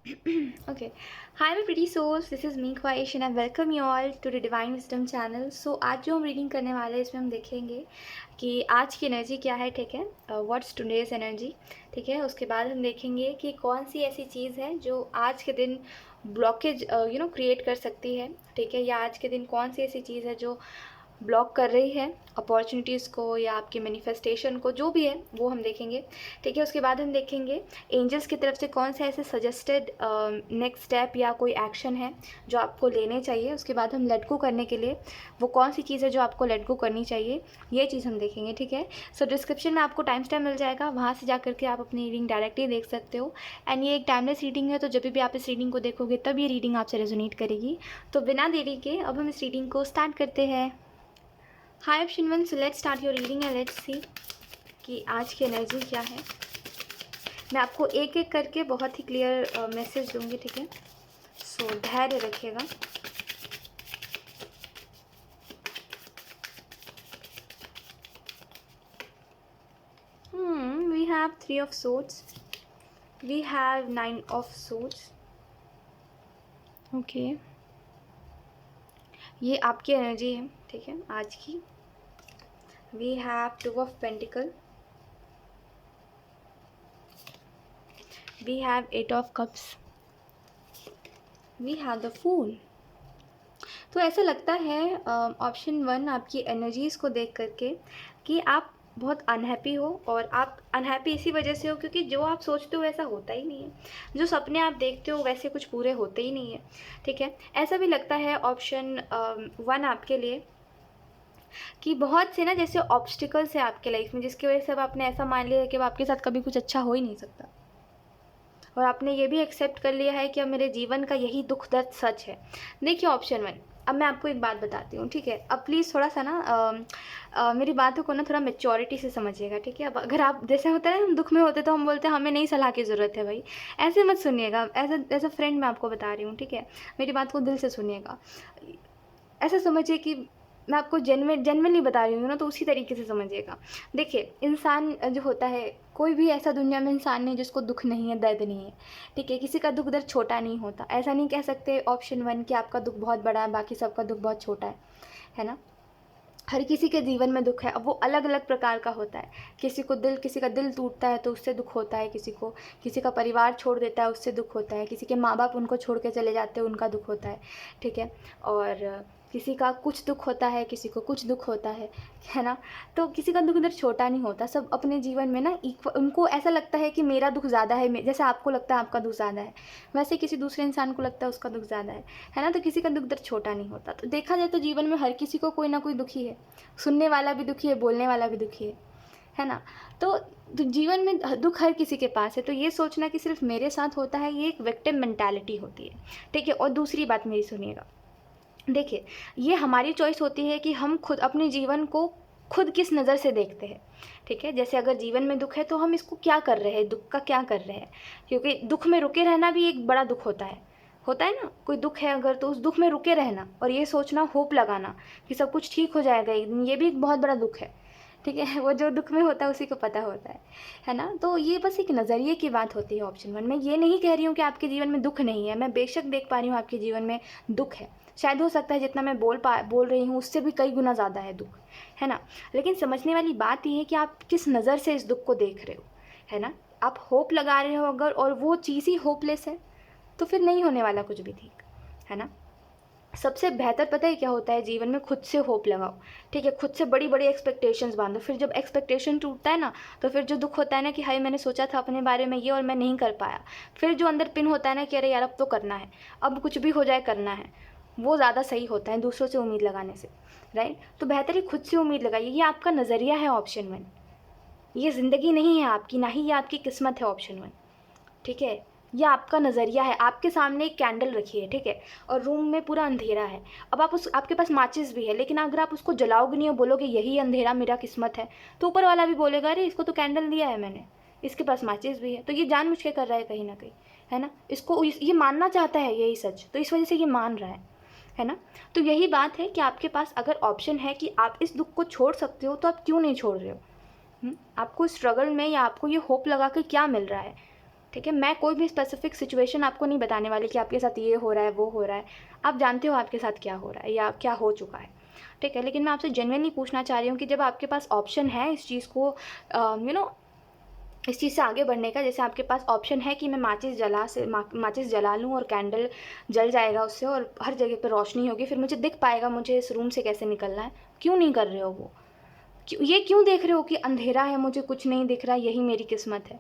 Okay. Hi, my pretty souls. This is me, Khwahish, and I welcome you all to the Divine Wisdom channel. So, आज जो हम reading करने वाले हैं इसमें हम देखेंगे कि आज की एनर्जी क्या है, ठीक है, व्हाट्स टुडेज एनर्जी, ठीक है। उसके बाद हम देखेंगे कि कौन सी ऐसी चीज़ है जो आज के दिन ब्लॉकेज क्रिएट कर सकती है, ठीक है, या आज के दिन कौन सी ऐसी चीज़ है जो ब्लॉक कर रही है अपॉर्चुनिटीज़ को या आपके मैनिफेस्टेशन को, जो भी है वो हम देखेंगे, ठीक है। उसके बाद हम देखेंगे एंजल्स की तरफ से कौन से ऐसे सजेस्टेड नेक्स्ट स्टेप या कोई एक्शन है जो आपको लेने चाहिए। उसके बाद हम लेट गो करने के लिए वो कौन सी चीज़ है जो आपको लेट गो करनी चाहिए, ये चीज़ हम देखेंगे, ठीक है। सो डिस्क्रिप्शन में आपको टाइम स्टैम्प मिल जाएगा, वहाँ से जा करके आप अपनी रीडिंग डायरेक्टली देख सकते हो। एंड ये एक टाइमलेस रीडिंग है, तो जब भी आप इस रीडिंग को देखोगे तब ये रीडिंग आपसे रेजोनेट करेगी। तो बिना देरी के अब हम इस रीडिंग को स्टार्ट करते हैं। Hi option one, so let's start your reading and let's see कि आज की एनर्जी क्या है। मैं आपको एक एक करके बहुत ही क्लियर मैसेज दूंगी, ठीक है। सो धैर्य रखिएगा। We have 3 of swords, we have 9 of swords. Okay, ये आपकी एनर्जी है, ठीक है, आज की। We have 2 of pentacle, we have 8 of cups, we have the fool. तो ऐसा लगता है ऑप्शन वन आपकी एनर्जीज़ को देख करके कि आप बहुत अनहैप्पी हो, और आप अनहैप्पी इसी वजह से हो क्योंकि जो आप सोचते हो वैसा होता ही नहीं है, जो सपने आप देखते हो वैसे कुछ पूरे होते ही नहीं है, ठीक है। ऐसा भी लगता है ऑप्शन वन आपके लिए कि बहुत से ना जैसे ऑब्स्टिकल्स है आपके लाइफ में, जिसकी वजह से अब आपने ऐसा मान लिया है कि अब आपके साथ कभी कुछ अच्छा हो ही नहीं सकता, और आपने ये भी एक्सेप्ट कर लिया है कि अब मेरे जीवन का यही दुख दर्द सच है। देखिए ऑप्शन वन, अब मैं आपको एक बात बताती हूँ, ठीक है। अब प्लीज़ थोड़ा सा ना मेरी बातों को ना थोड़ा मेच्योरिटी से समझिएगा, ठीक है। अब अगर आप जैसे होता है ना, हम दुख में होते तो हम बोलते हैं हमें नहीं सलाह की ज़रूरत है, भाई ऐसे मत सुनिएगा। एज अ फ्रेंड मैं आपको बता रही हूँ, ठीक है, मेरी बात को दिल से सुनिएगा। ऐसा समझिए कि मैं आपको जेन्युइनली बता रही हूँ ना, तो उसी तरीके से समझिएगा। देखिए इंसान जो होता है, कोई भी ऐसा दुनिया में इंसान नहीं जिसको दुख नहीं है, दर्द नहीं है, ठीक है। किसी का दुख दर्द छोटा नहीं होता, ऐसा नहीं कह सकते ऑप्शन वन कि आपका दुख बहुत बड़ा है बाकी सबका दुख बहुत छोटा है ना। हर किसी के जीवन में दुख है, अब वो अलग अलग प्रकार का होता है। किसी का दिल टूटता है तो उससे दुख होता है, किसी का परिवार छोड़ देता है उससे दुख होता है, किसी के माँ बाप उनको छोड़ के चले जाते हैं उनका दुख होता है, ठीक है। और किसी का कुछ दुख होता है, किसी को कुछ दुख होता है ना। तो किसी का दुख इधर छोटा नहीं होता, सब अपने जीवन में ना उनको ऐसा लगता है कि मेरा दुख ज़्यादा है, जैसे आपको लगता है आपका दुख ज़्यादा है, वैसे किसी दूसरे इंसान को लगता है उसका दुख ज़्यादा है ना। तो किसी का दुख दर्द छोटा नहीं होता। तो देखा जाए तो जीवन में हर किसी को कोई ना कोई दुखी है, सुनने वाला भी दुखी है, बोलने वाला भी दुखी है ना। तो जीवन में दुख हर किसी के पास है, तो ये सोचना कि सिर्फ मेरे साथ होता है, ये एक विक्टिम मेंटालिटी होती है, ठीक है। और दूसरी बात मेरी सुनिएगा, देखिए ये हमारी चॉइस होती है कि हम खुद अपने जीवन को खुद किस नज़र से देखते हैं, ठीक है। जैसे अगर जीवन में दुख है तो हम इसको क्या कर रहे हैं, दुख का क्या कर रहे हैं, क्योंकि दुख में रुके रहना भी एक बड़ा दुख होता है ना। कोई दुख है अगर, तो उस दुख में रुके रहना और ये सोचना, होप लगाना कि सब कुछ ठीक हो जाएगा एक दिन, ये भी एक बहुत बड़ा दुख है, ठीक है। वो जो दुख में होता है उसी को पता होता है ना। तो ये बस एक नज़रिए की बात होती है ऑप्शन वन। मैं ये नहीं कह रही हूँ कि आपके जीवन में दुख नहीं है, मैं बेशक देख पा रही हूँ आपके जीवन में दुख है, शायद हो सकता है जितना मैं बोल रही हूँ उससे भी कई गुना ज़्यादा है दुख, है ना। लेकिन समझने वाली बात ये है कि आप किस नज़र से इस दुख को देख रहे हो, है ना। आप होप लगा रहे हो अगर, और वो चीज़ ही होपलेस है, तो फिर नहीं होने वाला कुछ भी, ठीक है ना। सबसे बेहतर पता है क्या होता है जीवन में, खुद से होप लगाओ, ठीक है। खुद से बड़ी बड़ी एक्सपेक्टेशंस बांधो, फिर जब एक्सपेक्टेशन टूटता है ना, तो फिर जो दुख होता है ना कि हाय मैंने सोचा था अपने बारे में ये और मैं नहीं कर पाया, फिर जो अंदर पिन होता है ना कि अरे यार अब तो करना है, अब कुछ भी हो जाए करना है, वो ज़्यादा सही होता है दूसरों से उम्मीद लगाने से, राइट। तो बेहतर ही खुद से उम्मीद लगाइए। ये आपका नज़रिया है ऑप्शन वन, ये ज़िंदगी नहीं है आपकी, ना ही ये आपकी किस्मत है ऑप्शन वन, ठीक है। ये आपका नज़रिया है। आपके सामने एक कैंडल रखी है, ठीक है, और रूम में पूरा अंधेरा है। अब आपके पास माचिस भी है, लेकिन अगर आप उसको जलाओगे नहीं और बोलोगे यही अंधेरा मेरा किस्मत है, तो ऊपर वाला भी बोलेगा अरे इसको तो कैंडल दिया है मैंने, इसके पास माचिस भी है, तो ये जानबूझ के कर रहा है कहीं ना कहीं, है ना। ये मानना चाहता है यही सच, तो इस वजह से ये मान रहा है ना। तो यही बात है कि आपके पास अगर ऑप्शन है कि आप इस दुख को छोड़ सकते हो, तो आप क्यों नहीं छोड़ रहे हो। आपको स्ट्रगल में या आपको ये होप लगा के क्या मिल रहा है, ठीक है, मैं कोई भी स्पेसिफिक सिचुएशन आपको नहीं बताने वाली कि आपके साथ ये हो रहा है, वो हो रहा है। आप जानते हो आपके साथ क्या हो रहा है या क्या हो चुका है, ठीक है। लेकिन मैं आपसे जेन्युइनली पूछना चाह रही हूँ कि जब आपके पास ऑप्शन है इस चीज़ को इस चीज़ से आगे बढ़ने का, जैसे आपके पास ऑप्शन है कि मैं माचिस जला लूँ और कैंडल जल जाएगा उससे और हर जगह पर रोशनी होगी, फिर मुझे दिख पाएगा मुझे इस रूम से कैसे निकलना है। क्यों नहीं कर रहे हो वो? ये क्यों देख रहे हो कि अंधेरा है, मुझे कुछ नहीं दिख रहा, यही मेरी किस्मत है?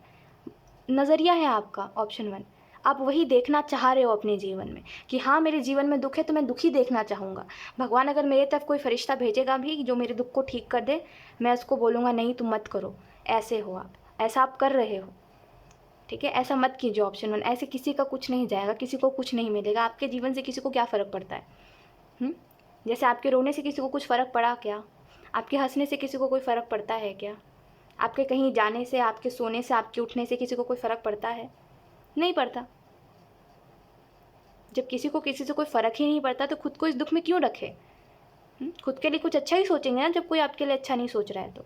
नज़रिया है आपका ऑप्शन 1। आप वही देखना चाह रहे हो अपने जीवन में कि हाँ, मेरे जीवन में दुःख है तो मैं दुखी देखना चाहूँगा। भगवान अगर मेरे तरफ कोई फरिश्ता भेजेगा भी जो मेरे दुःख को ठीक कर दे, मैं उसको बोलूँगा नहीं तुम मत करो, ऐसे हो आप, ऐसा आप कर रहे हो, ठीक है। ऐसा मत कीजिए ऑप्शन 1। ऐसे किसी का कुछ नहीं जाएगा, किसी को कुछ नहीं मिलेगा। आपके जीवन से किसी को क्या फ़र्क पड़ता है? जैसे आपके रोने से किसी को कुछ फ़र्क पड़ा क्या? आपके हंसने से किसी को कोई फ़र्क पड़ता है क्या? आपके कहीं जाने से, आपके सोने से, आपके उठने से किसी को कोई फ़र्क पड़ता है? नहीं पड़ता। जब किसी को किसी से कोई फ़र्क ही नहीं पड़ता तो खुद को इस दुख में क्यों रखे? खुद के लिए कुछ अच्छा ही सोचेंगे ना, जब कोई आपके लिए अच्छा नहीं सोच रहा है तो।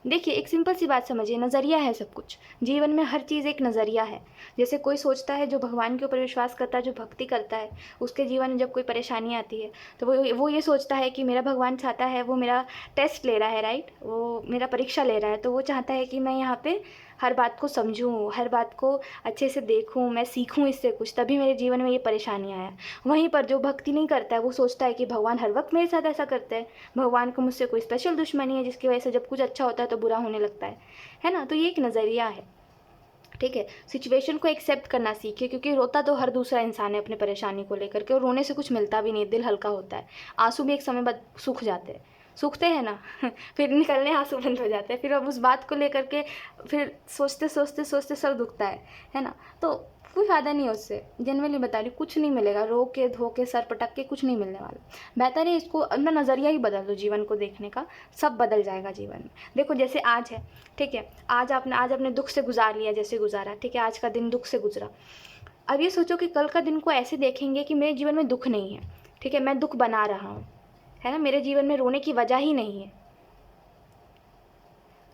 देखिए, एक सिंपल सी बात समझिए, नज़रिया है सब कुछ। जीवन में हर चीज़ एक नज़रिया है। जैसे कोई सोचता है, जो भगवान के ऊपर विश्वास करता है, जो भक्ति करता है, उसके जीवन में जब कोई परेशानी आती है तो वो ये सोचता है कि मेरा भगवान चाहता है, वो मेरा टेस्ट ले रहा है, राइट, वो मेरा परीक्षा ले रहा है, तो वो चाहता है कि मैं यहाँ पे हर बात को समझूँ, हर बात को अच्छे से देखूँ, मैं सीखूँ इससे कुछ, तभी मेरे जीवन में ये परेशानी आया। वहीं पर जो भक्ति नहीं करता है वो सोचता है कि भगवान हर वक्त मेरे साथ ऐसा करते हैं, भगवान को मुझसे कोई स्पेशल दुश्मनी है जिसकी वजह से जब कुछ अच्छा होता है तो बुरा होने लगता है ना। तो ये एक नज़रिया है, ठीक है। सिचुएशन को एक्सेप्ट करना सीखिए, क्योंकि रोता तो हर दूसरा इंसान है अपने परेशानी को लेकर के, और रोने से कुछ मिलता भी नहीं, दिल हल्का होता है। आंसू भी एक समय बाद सूख जाते हैं, सूखते हैं ना फिर निकलने आंसू बंद हो जाते हैं, फिर अब उस बात को लेकर के फिर सोचते सोचते सोचते सर दुखता है ना। तो कोई फ़ायदा नहीं है उससे, जेनुइनली बता रही हूँ, कुछ नहीं मिलेगा, रो के धो के सर पटक के कुछ नहीं मिलने वाला। बेहतर है इसको अपना नज़रिया ही बदल दो जीवन को देखने का, सब बदल जाएगा जीवन में। देखो जैसे आज है, ठीक है, आज आपने दुख से गुजार लिया, जैसे गुजारा, ठीक है, आज का दिन दुख से गुजरा। अब ये सोचो कि कल का दिन को ऐसे देखेंगे कि मेरे जीवन में दुख नहीं है, ठीक है, मैं दुख बना रहा हूँ, है ना, मेरे जीवन में रोने की वजह ही नहीं है,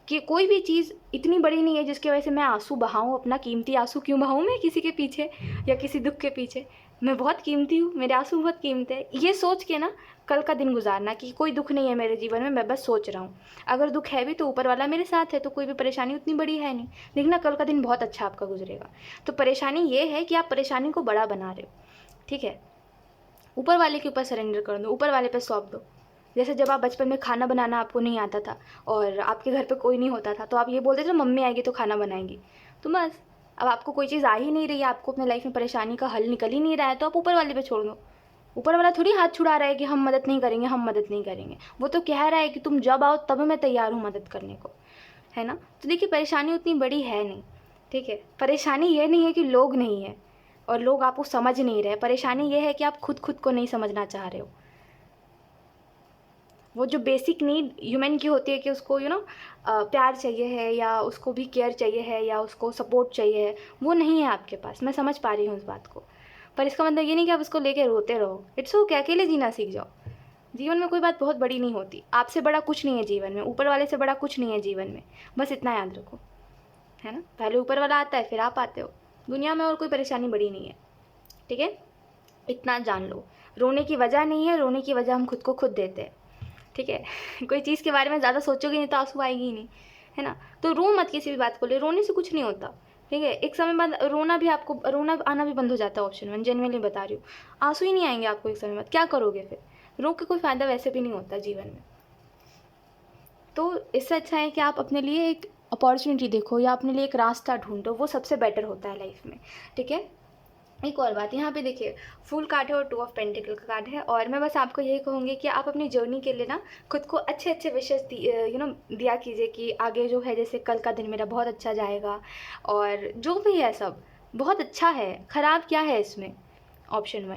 कि कोई भी चीज़ इतनी बड़ी नहीं है जिसकी वजह से मैं आंसू बहाऊँ, अपना कीमती आंसू क्यों बहाऊँ मैं किसी के पीछे या किसी दुख के पीछे। मैं बहुत कीमती हूँ, मेरे आंसू बहुत कीमती है, ये सोच के ना कल का दिन गुजारना कि कोई दुख नहीं है मेरे जीवन में, मैं बस सोच रहा हूँ। अगर दुख है भी तो ऊपर वाला मेरे साथ है, तो कोई भी परेशानी उतनी बड़ी है नहीं, देखना कल का दिन बहुत अच्छा आपका गुजरेगा। तो परेशानी ये है कि आप परेशानी को बड़ा बना रहे हो, ठीक है। ऊपर वाले के ऊपर सरेंडर कर दो, ऊपर वाले पे सौंप दो। जैसे जब आप बचपन में खाना बनाना आपको नहीं आता था और आपके घर पे कोई नहीं होता था, तो आप ये बोलते थे मम्मी आएगी तो खाना बनाएंगी, तो बस अब आपको कोई चीज़ आ ही नहीं रही है, आपको अपने लाइफ में परेशानी का हल निकल ही नहीं रहा है, तो आप ऊपर वाले पे छोड़ दो। ऊपर वाला थोड़ी हाथ छुड़ा रहा है कि हम मदद नहीं करेंगे, हम मदद नहीं करेंगे, वो तो कह रहा है कि तुम जब आओ तब मैं तैयार हूँ मदद करने को, है ना। तो देखिए परेशानी उतनी बड़ी है नहीं, ठीक है। परेशानी ये नहीं है कि लोग नहीं है और लोग आपको समझ नहीं रहे, परेशानी ये है कि आप खुद को नहीं समझना चाह रहे हो। वो जो बेसिक नीड ह्यूमन की होती है कि उसको प्यार चाहिए है या उसको भी केयर चाहिए है या उसको सपोर्ट चाहिए है, वो नहीं है आपके पास। मैं समझ पा रही हूँ इस बात को, पर इसका मतलब ये नहीं कि आप उसको लेके रोते रहो। इट्स ओके, अकेले जीना सीख जाओ। जीवन में कोई बात बहुत बड़ी नहीं होती, आपसे बड़ा कुछ नहीं है जीवन में, ऊपर वाले से बड़ा कुछ नहीं है जीवन में, बस इतना याद रखो, है ना। पहले ऊपर वाला आता है फिर आप आते हो, दुनिया में और कोई परेशानी बड़ी नहीं है, ठीक है, इतना जान लो। रोने की वजह नहीं है, रोने की वजह हम खुद को खुद देते हैं, ठीक है। कोई चीज़ के बारे में ज़्यादा सोचोगे नहीं तो आंसू आएगी ही नहीं, है ना। तो रो मत किसी भी बात को ले, रोने से कुछ नहीं होता, ठीक है। एक समय बाद रोना आना भी बंद हो जाता है, ऑप्शन 1 जेन्युइनली बता रही हूँ। आंसू ही नहीं आएंगे आपको एक समय बाद, क्या करोगे फिर? रो के कोई फ़ायदा वैसे भी नहीं होता जीवन में। तो इससे अच्छा है कि आप अपने लिए एक अपॉर्चुनिटी देखो या अपने लिए एक रास्ता ढूंढो, वो सबसे बेटर होता है लाइफ में, ठीक है। एक और बात, यहाँ पे देखिए फुल कार्ड है और 2 ऑफ पेंटिकल का कार्ड है, और मैं बस आपको यही कहूँगी कि आप अपनी जर्नी के लिए ना खुद को अच्छे अच्छे विशेष दिया कीजिए कि आगे जो है, जैसे कल का दिन मेरा बहुत अच्छा जाएगा, और जो भी है सब बहुत अच्छा है, ख़राब क्या है इसमें, ऑप्शन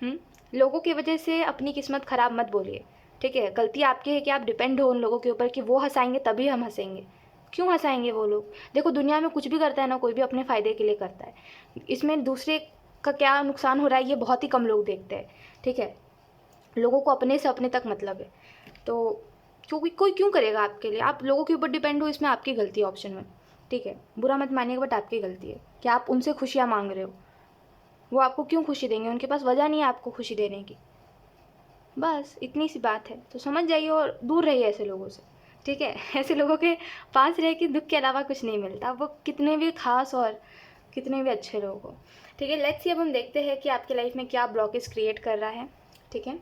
1। लोगों की वजह से अपनी किस्मत ख़राब मत बोलिए, ठीक है। गलती आपकी है कि आप डिपेंड हो उन लोगों के ऊपर कि वो हंसाएंगे तभी हम हंसेंगे। क्यों हंसाएंगे वो लोग? देखो दुनिया में कुछ भी करता है ना कोई भी अपने फ़ायदे के लिए करता है, इसमें दूसरे का क्या नुकसान हो रहा है ये बहुत ही कम लोग देखते हैं, ठीक है। लोगों को अपने से अपने तक मतलब है, तो क्योंकि कोई क्यों करेगा आपके लिए? आप लोगों के ऊपर डिपेंड हो, इसमें आपकी गलती है, ऑप्शन 1, ठीक है, बुरा मत मानिएगा, बट आपकी गलती है कि आप उनसे खुशियाँ मांग रहे हो। वो आपको क्यों खुशी देंगे? उनके पास वजह नहीं है आपको खुशी देने की। बस इतनी सी बात है, तो समझ जाइए और दूर रहिए ऐसे लोगों से, ठीक है। ऐसे लोगों के पास रह के दुख के अलावा कुछ नहीं मिलता, वो कितने भी खास और कितने भी अच्छे लोग हो, ठीक है। लेट्स सी, अब हम देखते हैं कि आपकी लाइफ में क्या ब्लॉकेज क्रिएट कर रहा है, ठीक है।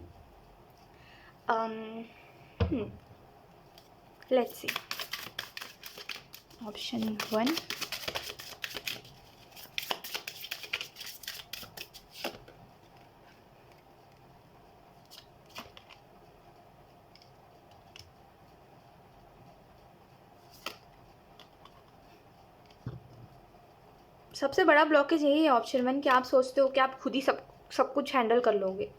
लेट्स सी, ऑप्शन 1, सबसे बड़ा ब्लॉकेज यही है ऑप्शन 1 कि आप सोचते हो कि आप खुद ही सब कुछ हैंडल कर लोगे,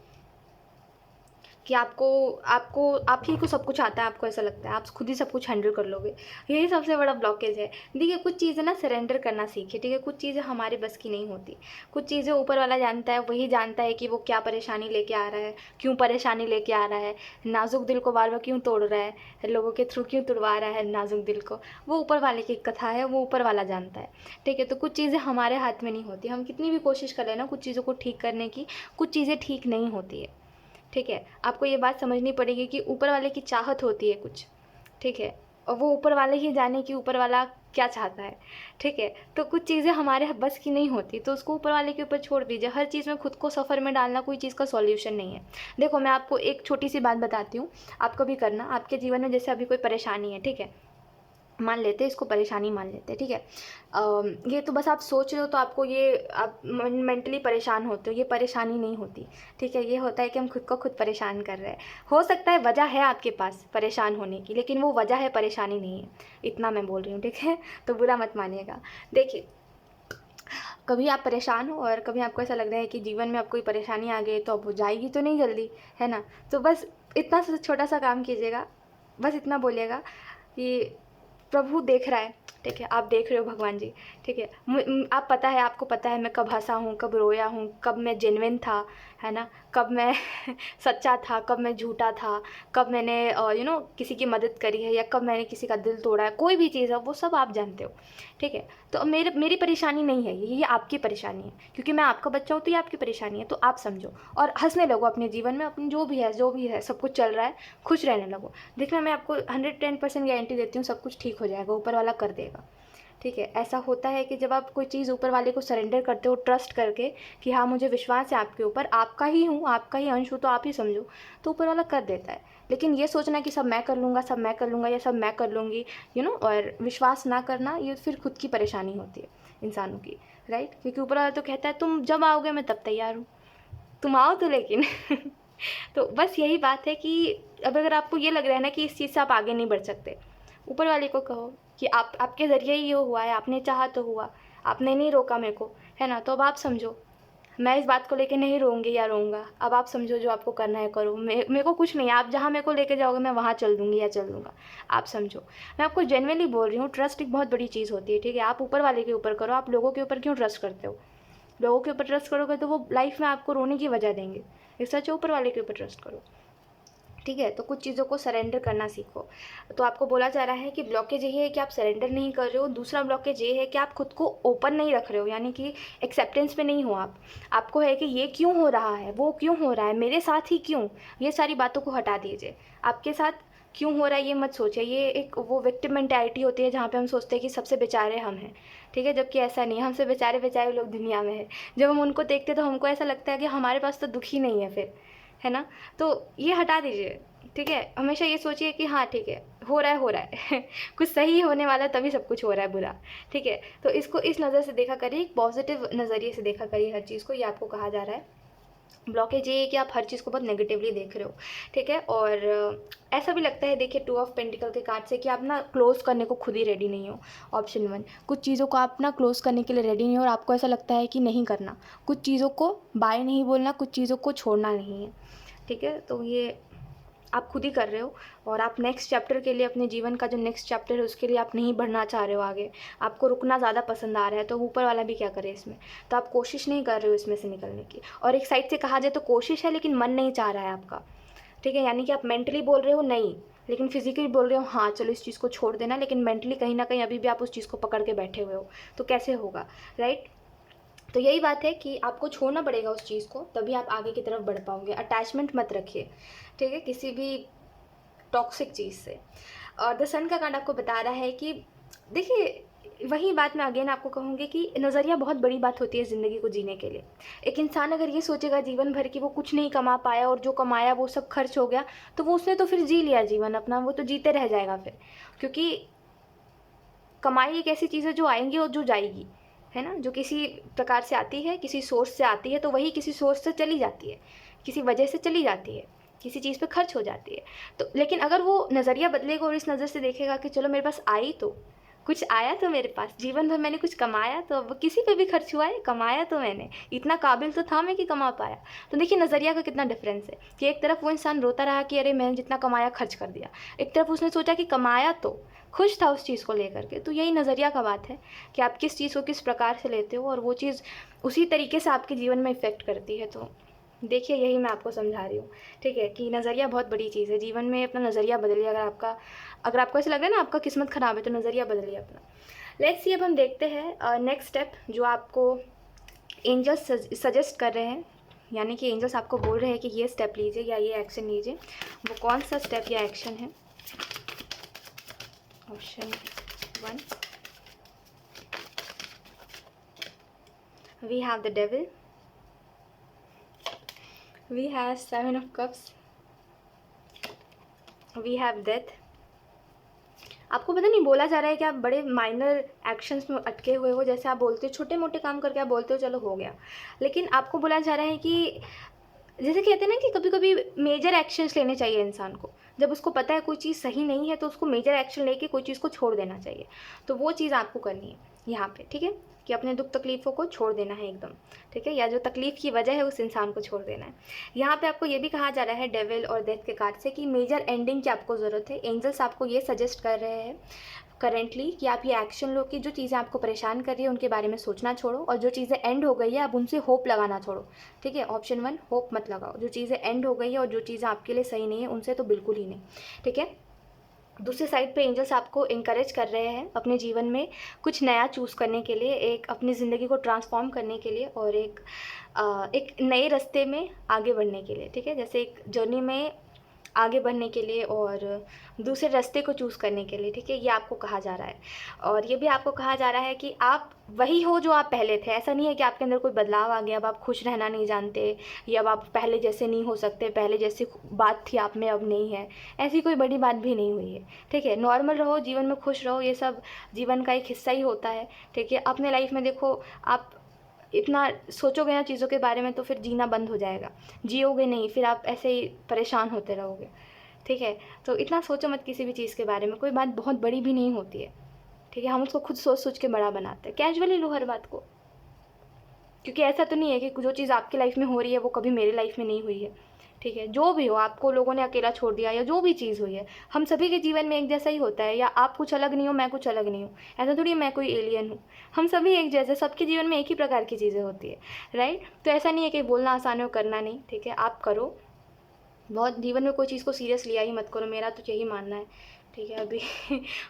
कि आपको आपको आप ही को सब कुछ आता है, आपको ऐसा लगता है आप खुद ही सब कुछ हैंडल कर लोगे। यही सबसे बड़ा ब्लॉकेज है। देखिए, कुछ चीज़ें ना सरेंडर करना सीखिए, ठीक है। कुछ चीज़ें हमारे बस की नहीं होती, कुछ चीज़ें ऊपर वाला जानता है, वही जानता है कि वो क्या परेशानी लेके आ रहा है, क्यों परेशानी लेके आ रहा है, नाजुक दिल को बार बार क्यों तोड़ रहा है, लोगों के थ्रू क्यों तोड़वा रहा है नाजुक दिल को। वो ऊपर वाले की कथा है, वो ऊपर वाला जानता है, ठीक है। तो कुछ चीज़ें हमारे हाथ में नहीं होती, हम कितनी भी कोशिश करें ना कुछ चीज़ों को ठीक करने की, कुछ चीज़ें ठीक नहीं होती है, ठीक है। आपको ये बात समझनी पड़ेगी कि ऊपर वाले की चाहत होती है कुछ, ठीक है, और वो ऊपर वाले ही जाने कि ऊपर वाला क्या चाहता है, ठीक है। तो कुछ चीज़ें हमारे बस की नहीं होती, तो उसको ऊपर वाले के ऊपर छोड़ दीजिए। हर चीज़ में खुद को सफ़र में डालना कोई चीज़ का सॉल्यूशन नहीं है। देखो, मैं आपको एक छोटी सी बात बताती हूँ, आप कभी करना आपके जीवन में, जैसे अभी कोई परेशानी है, ठीक है, मान लेते हैं इसको, परेशानी मान लेते हैं, ठीक है। ये तो बस आप सोच रहे हो, तो आपको ये आप मेंटली परेशान होते हो, ये परेशानी नहीं होती, ठीक है। ये होता है कि हम खुद को खुद परेशान कर रहे हैं। हो सकता है वजह है आपके पास परेशान होने की, लेकिन वो वजह है, परेशानी नहीं है, इतना मैं बोल रही हूँ, ठीक है। तो बुरा मत मानिएगा। देखिए, कभी आप परेशान हो और कभी आपको ऐसा लग रहा है कि जीवन में अब कोई परेशानी आ गई तो अब वो जाएगी तो नहीं जल्दी, है ना। तो बस इतना सा छोटा सा काम कीजिएगा, बस इतना बोलिएगा कि प्रभु देख रहा है, ठीक है, आप देख रहे हो भगवान जी, ठीक है। आप पता है, आपको पता है मैं कब हंसा हूँ, कब रोया हूँ, कब मैं जेन्युइन था, है ना, कब मैं सच्चा था, कब मैं झूठा था, कब मैंने किसी की मदद करी है, या कब मैंने किसी का दिल तोड़ा है, कोई भी चीज़ है वो सब आप जानते हो, ठीक है। तो मेरी परेशानी नहीं है ये आपकी परेशानी है, क्योंकि मैं आपका बच्चा हूँ, तो ये आपकी परेशानी है, तो आप समझो और हंसने लगो अपने जीवन में, अपनी जो भी है सब कुछ चल रहा है, खुश रहने लगो। देखना, मैं आपको 110% गारंटी देती हूँ, सब कुछ ठीक हो जाएगा, ऊपर वाला कर देगा, ठीक है। ऐसा होता है कि जब आप कोई चीज़ ऊपर वाले को सरेंडर करते हो ट्रस्ट करके कि हाँ मुझे विश्वास है आपके ऊपर, आपका ही हूँ, आपका ही अंश हूँ, तो आप ही समझो, तो ऊपर वाला कर देता है। लेकिन ये सोचना कि सब मैं कर लूँगा, सब मैं कर लूँगा, या सब मैं कर लूँगी, और विश्वास ना करना, ये फिर खुद की परेशानी होती है इंसानों की, राइट। क्योंकि ऊपर वाला तो कहता है तुम जब आओगे मैं तब तैयार हूँ, तुम आओ तो लेकिन तो बस यही बात है कि अब अगर आपको ये लग रहा है ना कि इस चीज़ से आप आगे नहीं बढ़ सकते, ऊपर वाले को कहो कि आपके ज़रिए ही ये हुआ है, आपने चाहा तो हुआ, आपने नहीं रोका मेरे को, है ना। तो अब आप समझो, मैं इस बात को लेके नहीं रोऊंगी या रोऊंगा, अब आप समझो जो आपको करना है करो। मेरे को कुछ नहीं है, आप जहाँ मेरे को लेके जाओगे मैं वहाँ चल दूँगी या चल दूँगा, आप समझो। मैं आपको जेन्युइनली बोल रही हूँ, ट्रस्ट एक बहुत बड़ी चीज़ होती है, ठीक है। आप ऊपर वाले के ऊपर करो, आप लोगों के ऊपर क्यों ट्रस्ट करते हो? लोगों के ऊपर ट्रस्ट करोगे तो वो लाइफ में आपको रोने की वजह देंगे, इससे अच्छा ऊपर वाले के ऊपर ट्रस्ट करो, ठीक है। तो कुछ चीज़ों को सरेंडर करना सीखो। तो आपको बोला जा रहा है कि ब्लॉकेज यही है कि आप सरेंडर नहीं कर रहे हो। दूसरा ब्लॉकेज ये है कि आप खुद को ओपन नहीं रख रहे हो, यानी कि एक्सेप्टेंस में नहीं हो आप। आपको है कि ये क्यों हो रहा है, वो क्यों हो रहा है, मेरे साथ ही क्यों, ये सारी बातों को हटा दीजिए। आपके साथ क्यों हो रहा है ये मत सोचिए। ये एक वो विक्टिम मेंटालिटी होती है जहाँ पे हम सोचते हैं कि सबसे बेचारे हम हैं, ठीक है, जबकि ऐसा नहीं है। हमसे बेचारे बेचारे लोग दुनिया में है। जब हम उनको देखते हैं तो हमको ऐसा लगता है कि हमारे पास तो दुख ही नहीं है फिर, है ना। तो ये हटा दीजिए, ठीक है। हमेशा ये सोचिए कि हाँ ठीक है, हो रहा है कुछ सही होने वाला है, तभी सब कुछ हो रहा है बुरा, ठीक है। तो इसको इस नज़र से देखा करिए, एक पॉजिटिव नज़रिए से देखा करिए हर चीज़ को, ये आपको कहा जा रहा है। ब्लॉकेज ये है कि आप हर चीज़ को बहुत नेगेटिवली देख रहे हो, ठीक है। और ऐसा भी लगता है, देखिए 2 ऑफ पेंटिकल के कार्ड से, कि आप ना क्लोज़ करने को खुद ही रेडी नहीं हो। ऑप्शन 1, कुछ चीज़ों को आप ना क्लोज़ करने के लिए रेडी नहीं हो और आपको ऐसा लगता है कि नहीं करना, कुछ चीज़ों को बाय नहीं बोलना, कुछ चीज़ों को छोड़ना नहीं है, ठीक है। तो ये आप खुद ही कर रहे हो, और आप नेक्स्ट चैप्टर के लिए, अपने जीवन का जो नेक्स्ट चैप्टर है उसके लिए आप नहीं बढ़ना चाह रहे हो आगे, आपको रुकना ज़्यादा पसंद आ रहा है। तो ऊपर वाला भी क्या करे इसमें, तो आप कोशिश नहीं कर रहे हो इसमें से निकलने की। और एक साइड से कहा जाए तो कोशिश है, लेकिन मन नहीं चाह रहा है आपका, ठीक है। यानी कि आप मेंटली बोल रहे हो नहीं, लेकिन फिजिकली बोल रहे हो हाँ चलो इस चीज़ को छोड़ देना, लेकिन मेंटली कहीं ना कहीं अभी भी आप उस चीज़ को पकड़ के बैठे हुए हो, तो कैसे होगा, राइट। तो यही बात है कि आपको छोड़ना पड़ेगा उस चीज़ को, तभी आप आगे की तरफ बढ़ पाओगे। अटैचमेंट मत रखिए, ठीक है, किसी भी टॉक्सिक चीज़ से। और द सन का कार्ड आपको बता रहा है कि देखिए, वही बात मैं अगेन आपको कहूँगी कि नज़रिया बहुत बड़ी बात होती है ज़िंदगी को जीने के लिए। एक इंसान अगर ये सोचेगा जीवन भर कि वो कुछ नहीं कमा पाया और जो कमाया वो सब खर्च हो गया, तो वो उसने तो फिर जी लिया जीवन अपना, वो तो जीते रह जाएगा फिर। क्योंकि कमाई एक ऐसी चीज़ है जो आएंगी और जो जाएगी, है ना, जो किसी प्रकार से आती है, किसी सोर्स से आती है, तो वही किसी सोर्स से चली जाती है, किसी वजह से चली जाती है, किसी चीज़ पे खर्च हो जाती है। तो लेकिन अगर वो नज़रिया बदलेगा और इस नज़र से देखेगा कि चलो मेरे पास आई तो कुछ आया, तो मेरे पास जीवन भर मैंने कुछ कमाया, तो अब किसी पे भी खर्च हुआ है, कमाया तो मैंने, इतना काबिल तो था मैं कि कमा पाया। तो देखिए नज़रिया का कितना डिफरेंस है कि एक तरफ वो इंसान रोता रहा कि अरे मैंने जितना कमाया खर्च कर दिया, एक तरफ उसने सोचा कि कमाया तो खुश था उस चीज़ को लेकर के। तो यही नज़रिया का बात है कि आप किस चीज़ को किस प्रकार से लेते हो, और वो चीज़ उसी तरीके से आपके जीवन में इफ़ेक्ट करती है। तो देखिए यही मैं आपको समझा रही हूँ, ठीक है, कि नज़रिया बहुत बड़ी चीज़ है। जीवन में अपना नज़रिया बदलिए। अगर आपको ऐसा लग रहा है ना आपका किस्मत ख़राब है, तो नज़रिया बदलिए अपना। लेट्स सी, अब हम देखते हैं नेक्स्ट स्टेप जो आपको एंजल्स सजेस्ट कर रहे हैं, यानी कि एंजल्स आपको बोल रहे हैं कि ये स्टेप लीजिए या ये एक्शन लीजिए। वो कौन सा स्टेप या एक्शन है? Option 1, we have the devil, we have 7 of cups, we have death. आपको पता नहीं बोला जा रहा है कि आप बड़े माइनर एक्शंस में अटके हुए हो, जैसे आप बोलते हो छोटे मोटे काम करके आप बोलते हो चलो हो गया, लेकिन आपको बोला जा रहा है कि जैसे कहते हैं ना कि कभी कभी मेजर एक्शंस लेने चाहिए इंसान को। जब उसको पता है कोई चीज़ सही नहीं है, तो उसको मेजर एक्शन लेके कोई चीज़ को छोड़ देना चाहिए। तो वो चीज़ आपको करनी है यहाँ पे, ठीक है, कि अपने दुख तकलीफ़ों को छोड़ देना है एकदम, ठीक है, या जो तकलीफ़ की वजह है उस इंसान को छोड़ देना है। यहाँ पे आपको ये भी कहा जा रहा है डेविल और डेथ के कार्ड से कि मेजर एंडिंग की आपको ज़रूरत है। एंजल्स आपको ये सजेस्ट कर रहे हैं करेंटली कि आप ये एक्शन लो कि जो चीज़ें आपको परेशान कर रही है उनके बारे में सोचना छोड़ो, और जो चीज़ें एंड हो गई है आप उनसे होप लगाना छोड़ो, ठीक है। ऑप्शन 1, होप मत लगाओ। जो चीज़ें एंड हो गई है और जो चीज़ें आपके लिए सही नहीं है उनसे तो बिल्कुल ही नहीं, ठीक है। दूसरी साइड पे एंजल्स आपको इनकरेज कर रहे हैं अपने जीवन में कुछ नया चूज़ करने के लिए, एक अपनी ज़िंदगी को ट्रांसफॉर्म करने के लिए, और एक नए रास्ते में आगे बढ़ने के लिए, ठीक है, जैसे एक जर्नी में आगे बढ़ने के लिए और दूसरे रास्ते को चूज़ करने के लिए, ठीक है, ये आपको कहा जा रहा है। और ये भी आपको कहा जा रहा है कि आप वही हो जो आप पहले थे। ऐसा नहीं है कि आपके अंदर कोई बदलाव आ गया, अब आप खुश रहना नहीं जानते, या अब आप पहले जैसे नहीं हो सकते, पहले जैसी बात थी आप में अब नहीं है। ऐसी कोई बड़ी बात भी नहीं हुई है, ठीक है। नॉर्मल रहो, जीवन में खुश रहो, ये सब जीवन का एक हिस्सा ही होता है, ठीक है। अपने लाइफ में देखो, आप इतना सोचोगे ना चीज़ों के बारे में तो फिर जीना बंद हो जाएगा, जियोगे नहीं, फिर आप ऐसे ही परेशान होते रहोगे, ठीक है। तो इतना सोचो मत किसी भी चीज़ के बारे में, कोई बात बहुत बड़ी भी नहीं होती है, ठीक है। हम उसको खुद सोच सोच के बड़ा बनाते हैं, कैजुअली लो हर बात को, क्योंकि ऐसा तो नहीं है कि जो चीज़ आपकी लाइफ में हो रही है वो कभी मेरी लाइफ में नहीं हुई है, ठीक है। जो भी हो, आपको लोगों ने अकेला छोड़ दिया या जो भी चीज़ हुई है, हम सभी के जीवन में एक जैसा ही होता है, या आप कुछ अलग नहीं हो, मैं कुछ अलग नहीं हूँ, ऐसा थोड़ी मैं कोई एलियन हूँ। हम सभी एक जैसे, सबके जीवन में एक ही प्रकार की चीज़ें होती है, राइट। तो ऐसा नहीं है कि बोलना आसान है और करना नहीं, ठीक है। आप करो, बहुत जीवन में कोई चीज़ को सीरियस लिया ही मत करो, मेरा तो यही मानना है, ठीक है। अभी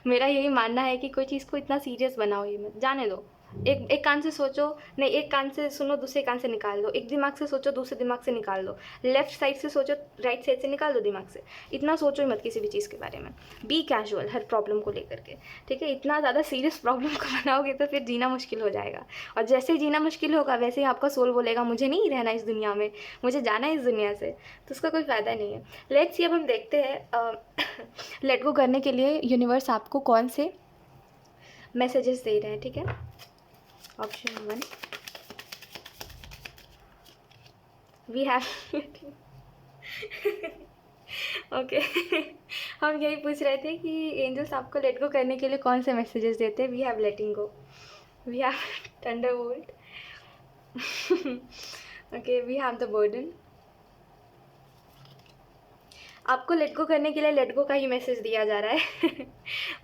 मेरा यही मानना है कि कोई चीज़ को इतना सीरियस बनाओ ही मत, जाने दो। एक कान से सोचो, नहीं एक कान से सुनो दूसरे कान से निकाल दो, एक दिमाग से सोचो दूसरे दिमाग से निकाल दो, लेफ्ट साइड से सोचो राइट साइड से निकाल दो दिमाग से। इतना सोचो ही मत किसी भी चीज़ के बारे में, बी कैजुअल हर प्रॉब्लम को लेकर के, ठीक है। इतना ज़्यादा सीरियस प्रॉब्लम को बनाओगे तो फिर जीना मुश्किल हो जाएगा, और जैसे ही जीना मुश्किल होगा वैसे ही आपका सोल बोलेगा मुझे नहीं रहना इस दुनिया में, मुझे जाना है इस दुनिया से, तो उसका कोई फ़ायदा नहीं है। लेट्स सी, अब हम देखते हैं लेट गो करने के लिए यूनिवर्स आपको कौन से मैसेजेस दे रहे हैं, ठीक है। ऑप्शन 1, वी हैव ओके हम यही पूछ रहे थे कि एंजल्स आपको लेट गो करने के लिए कौन से मैसेजेस देते हैं। We have letting go, we have thunderbolt, okay, we have the burden, आपको लेट गो करने के लिए लेट गो का ही मैसेज दिया जा रहा है।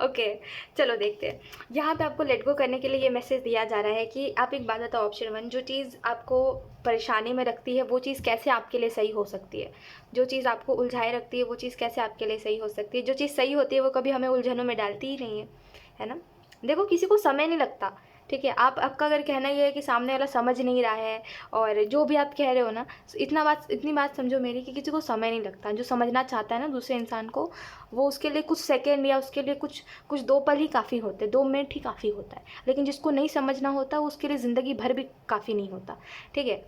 ओके, चलो देखते हैं। यहाँ पे आपको लेट गो करने के लिए ये मैसेज दिया जा रहा है कि आप एक बात बताओ ऑप्शन वन, जो चीज़ आपको परेशानी में रखती है वो चीज़ कैसे आपके लिए सही हो सकती है। जो चीज़ आपको उलझाए रखती है वो चीज़ कैसे आपके लिए सही हो सकती है। जो चीज़ सही होती है वो कभी हमें उलझनों में डालती ही नहीं है ना। देखो, किसी को समय नहीं लगता, ठीक है। आपका अगर कहना ये है कि सामने वाला समझ नहीं रहा है, और जो भी आप कह रहे हो ना, इतनी बात समझो मेरी, कि किसी को समय नहीं लगता। जो समझना चाहता है ना दूसरे इंसान को, वो उसके लिए कुछ सेकंड या उसके लिए कुछ 2 पल ही काफ़ी होते हैं, 2 मिनट ही काफ़ी होता है। लेकिन जिसको नहीं समझना होता उसके लिए ज़िंदगी भर भी काफ़ी नहीं होता, ठीक है।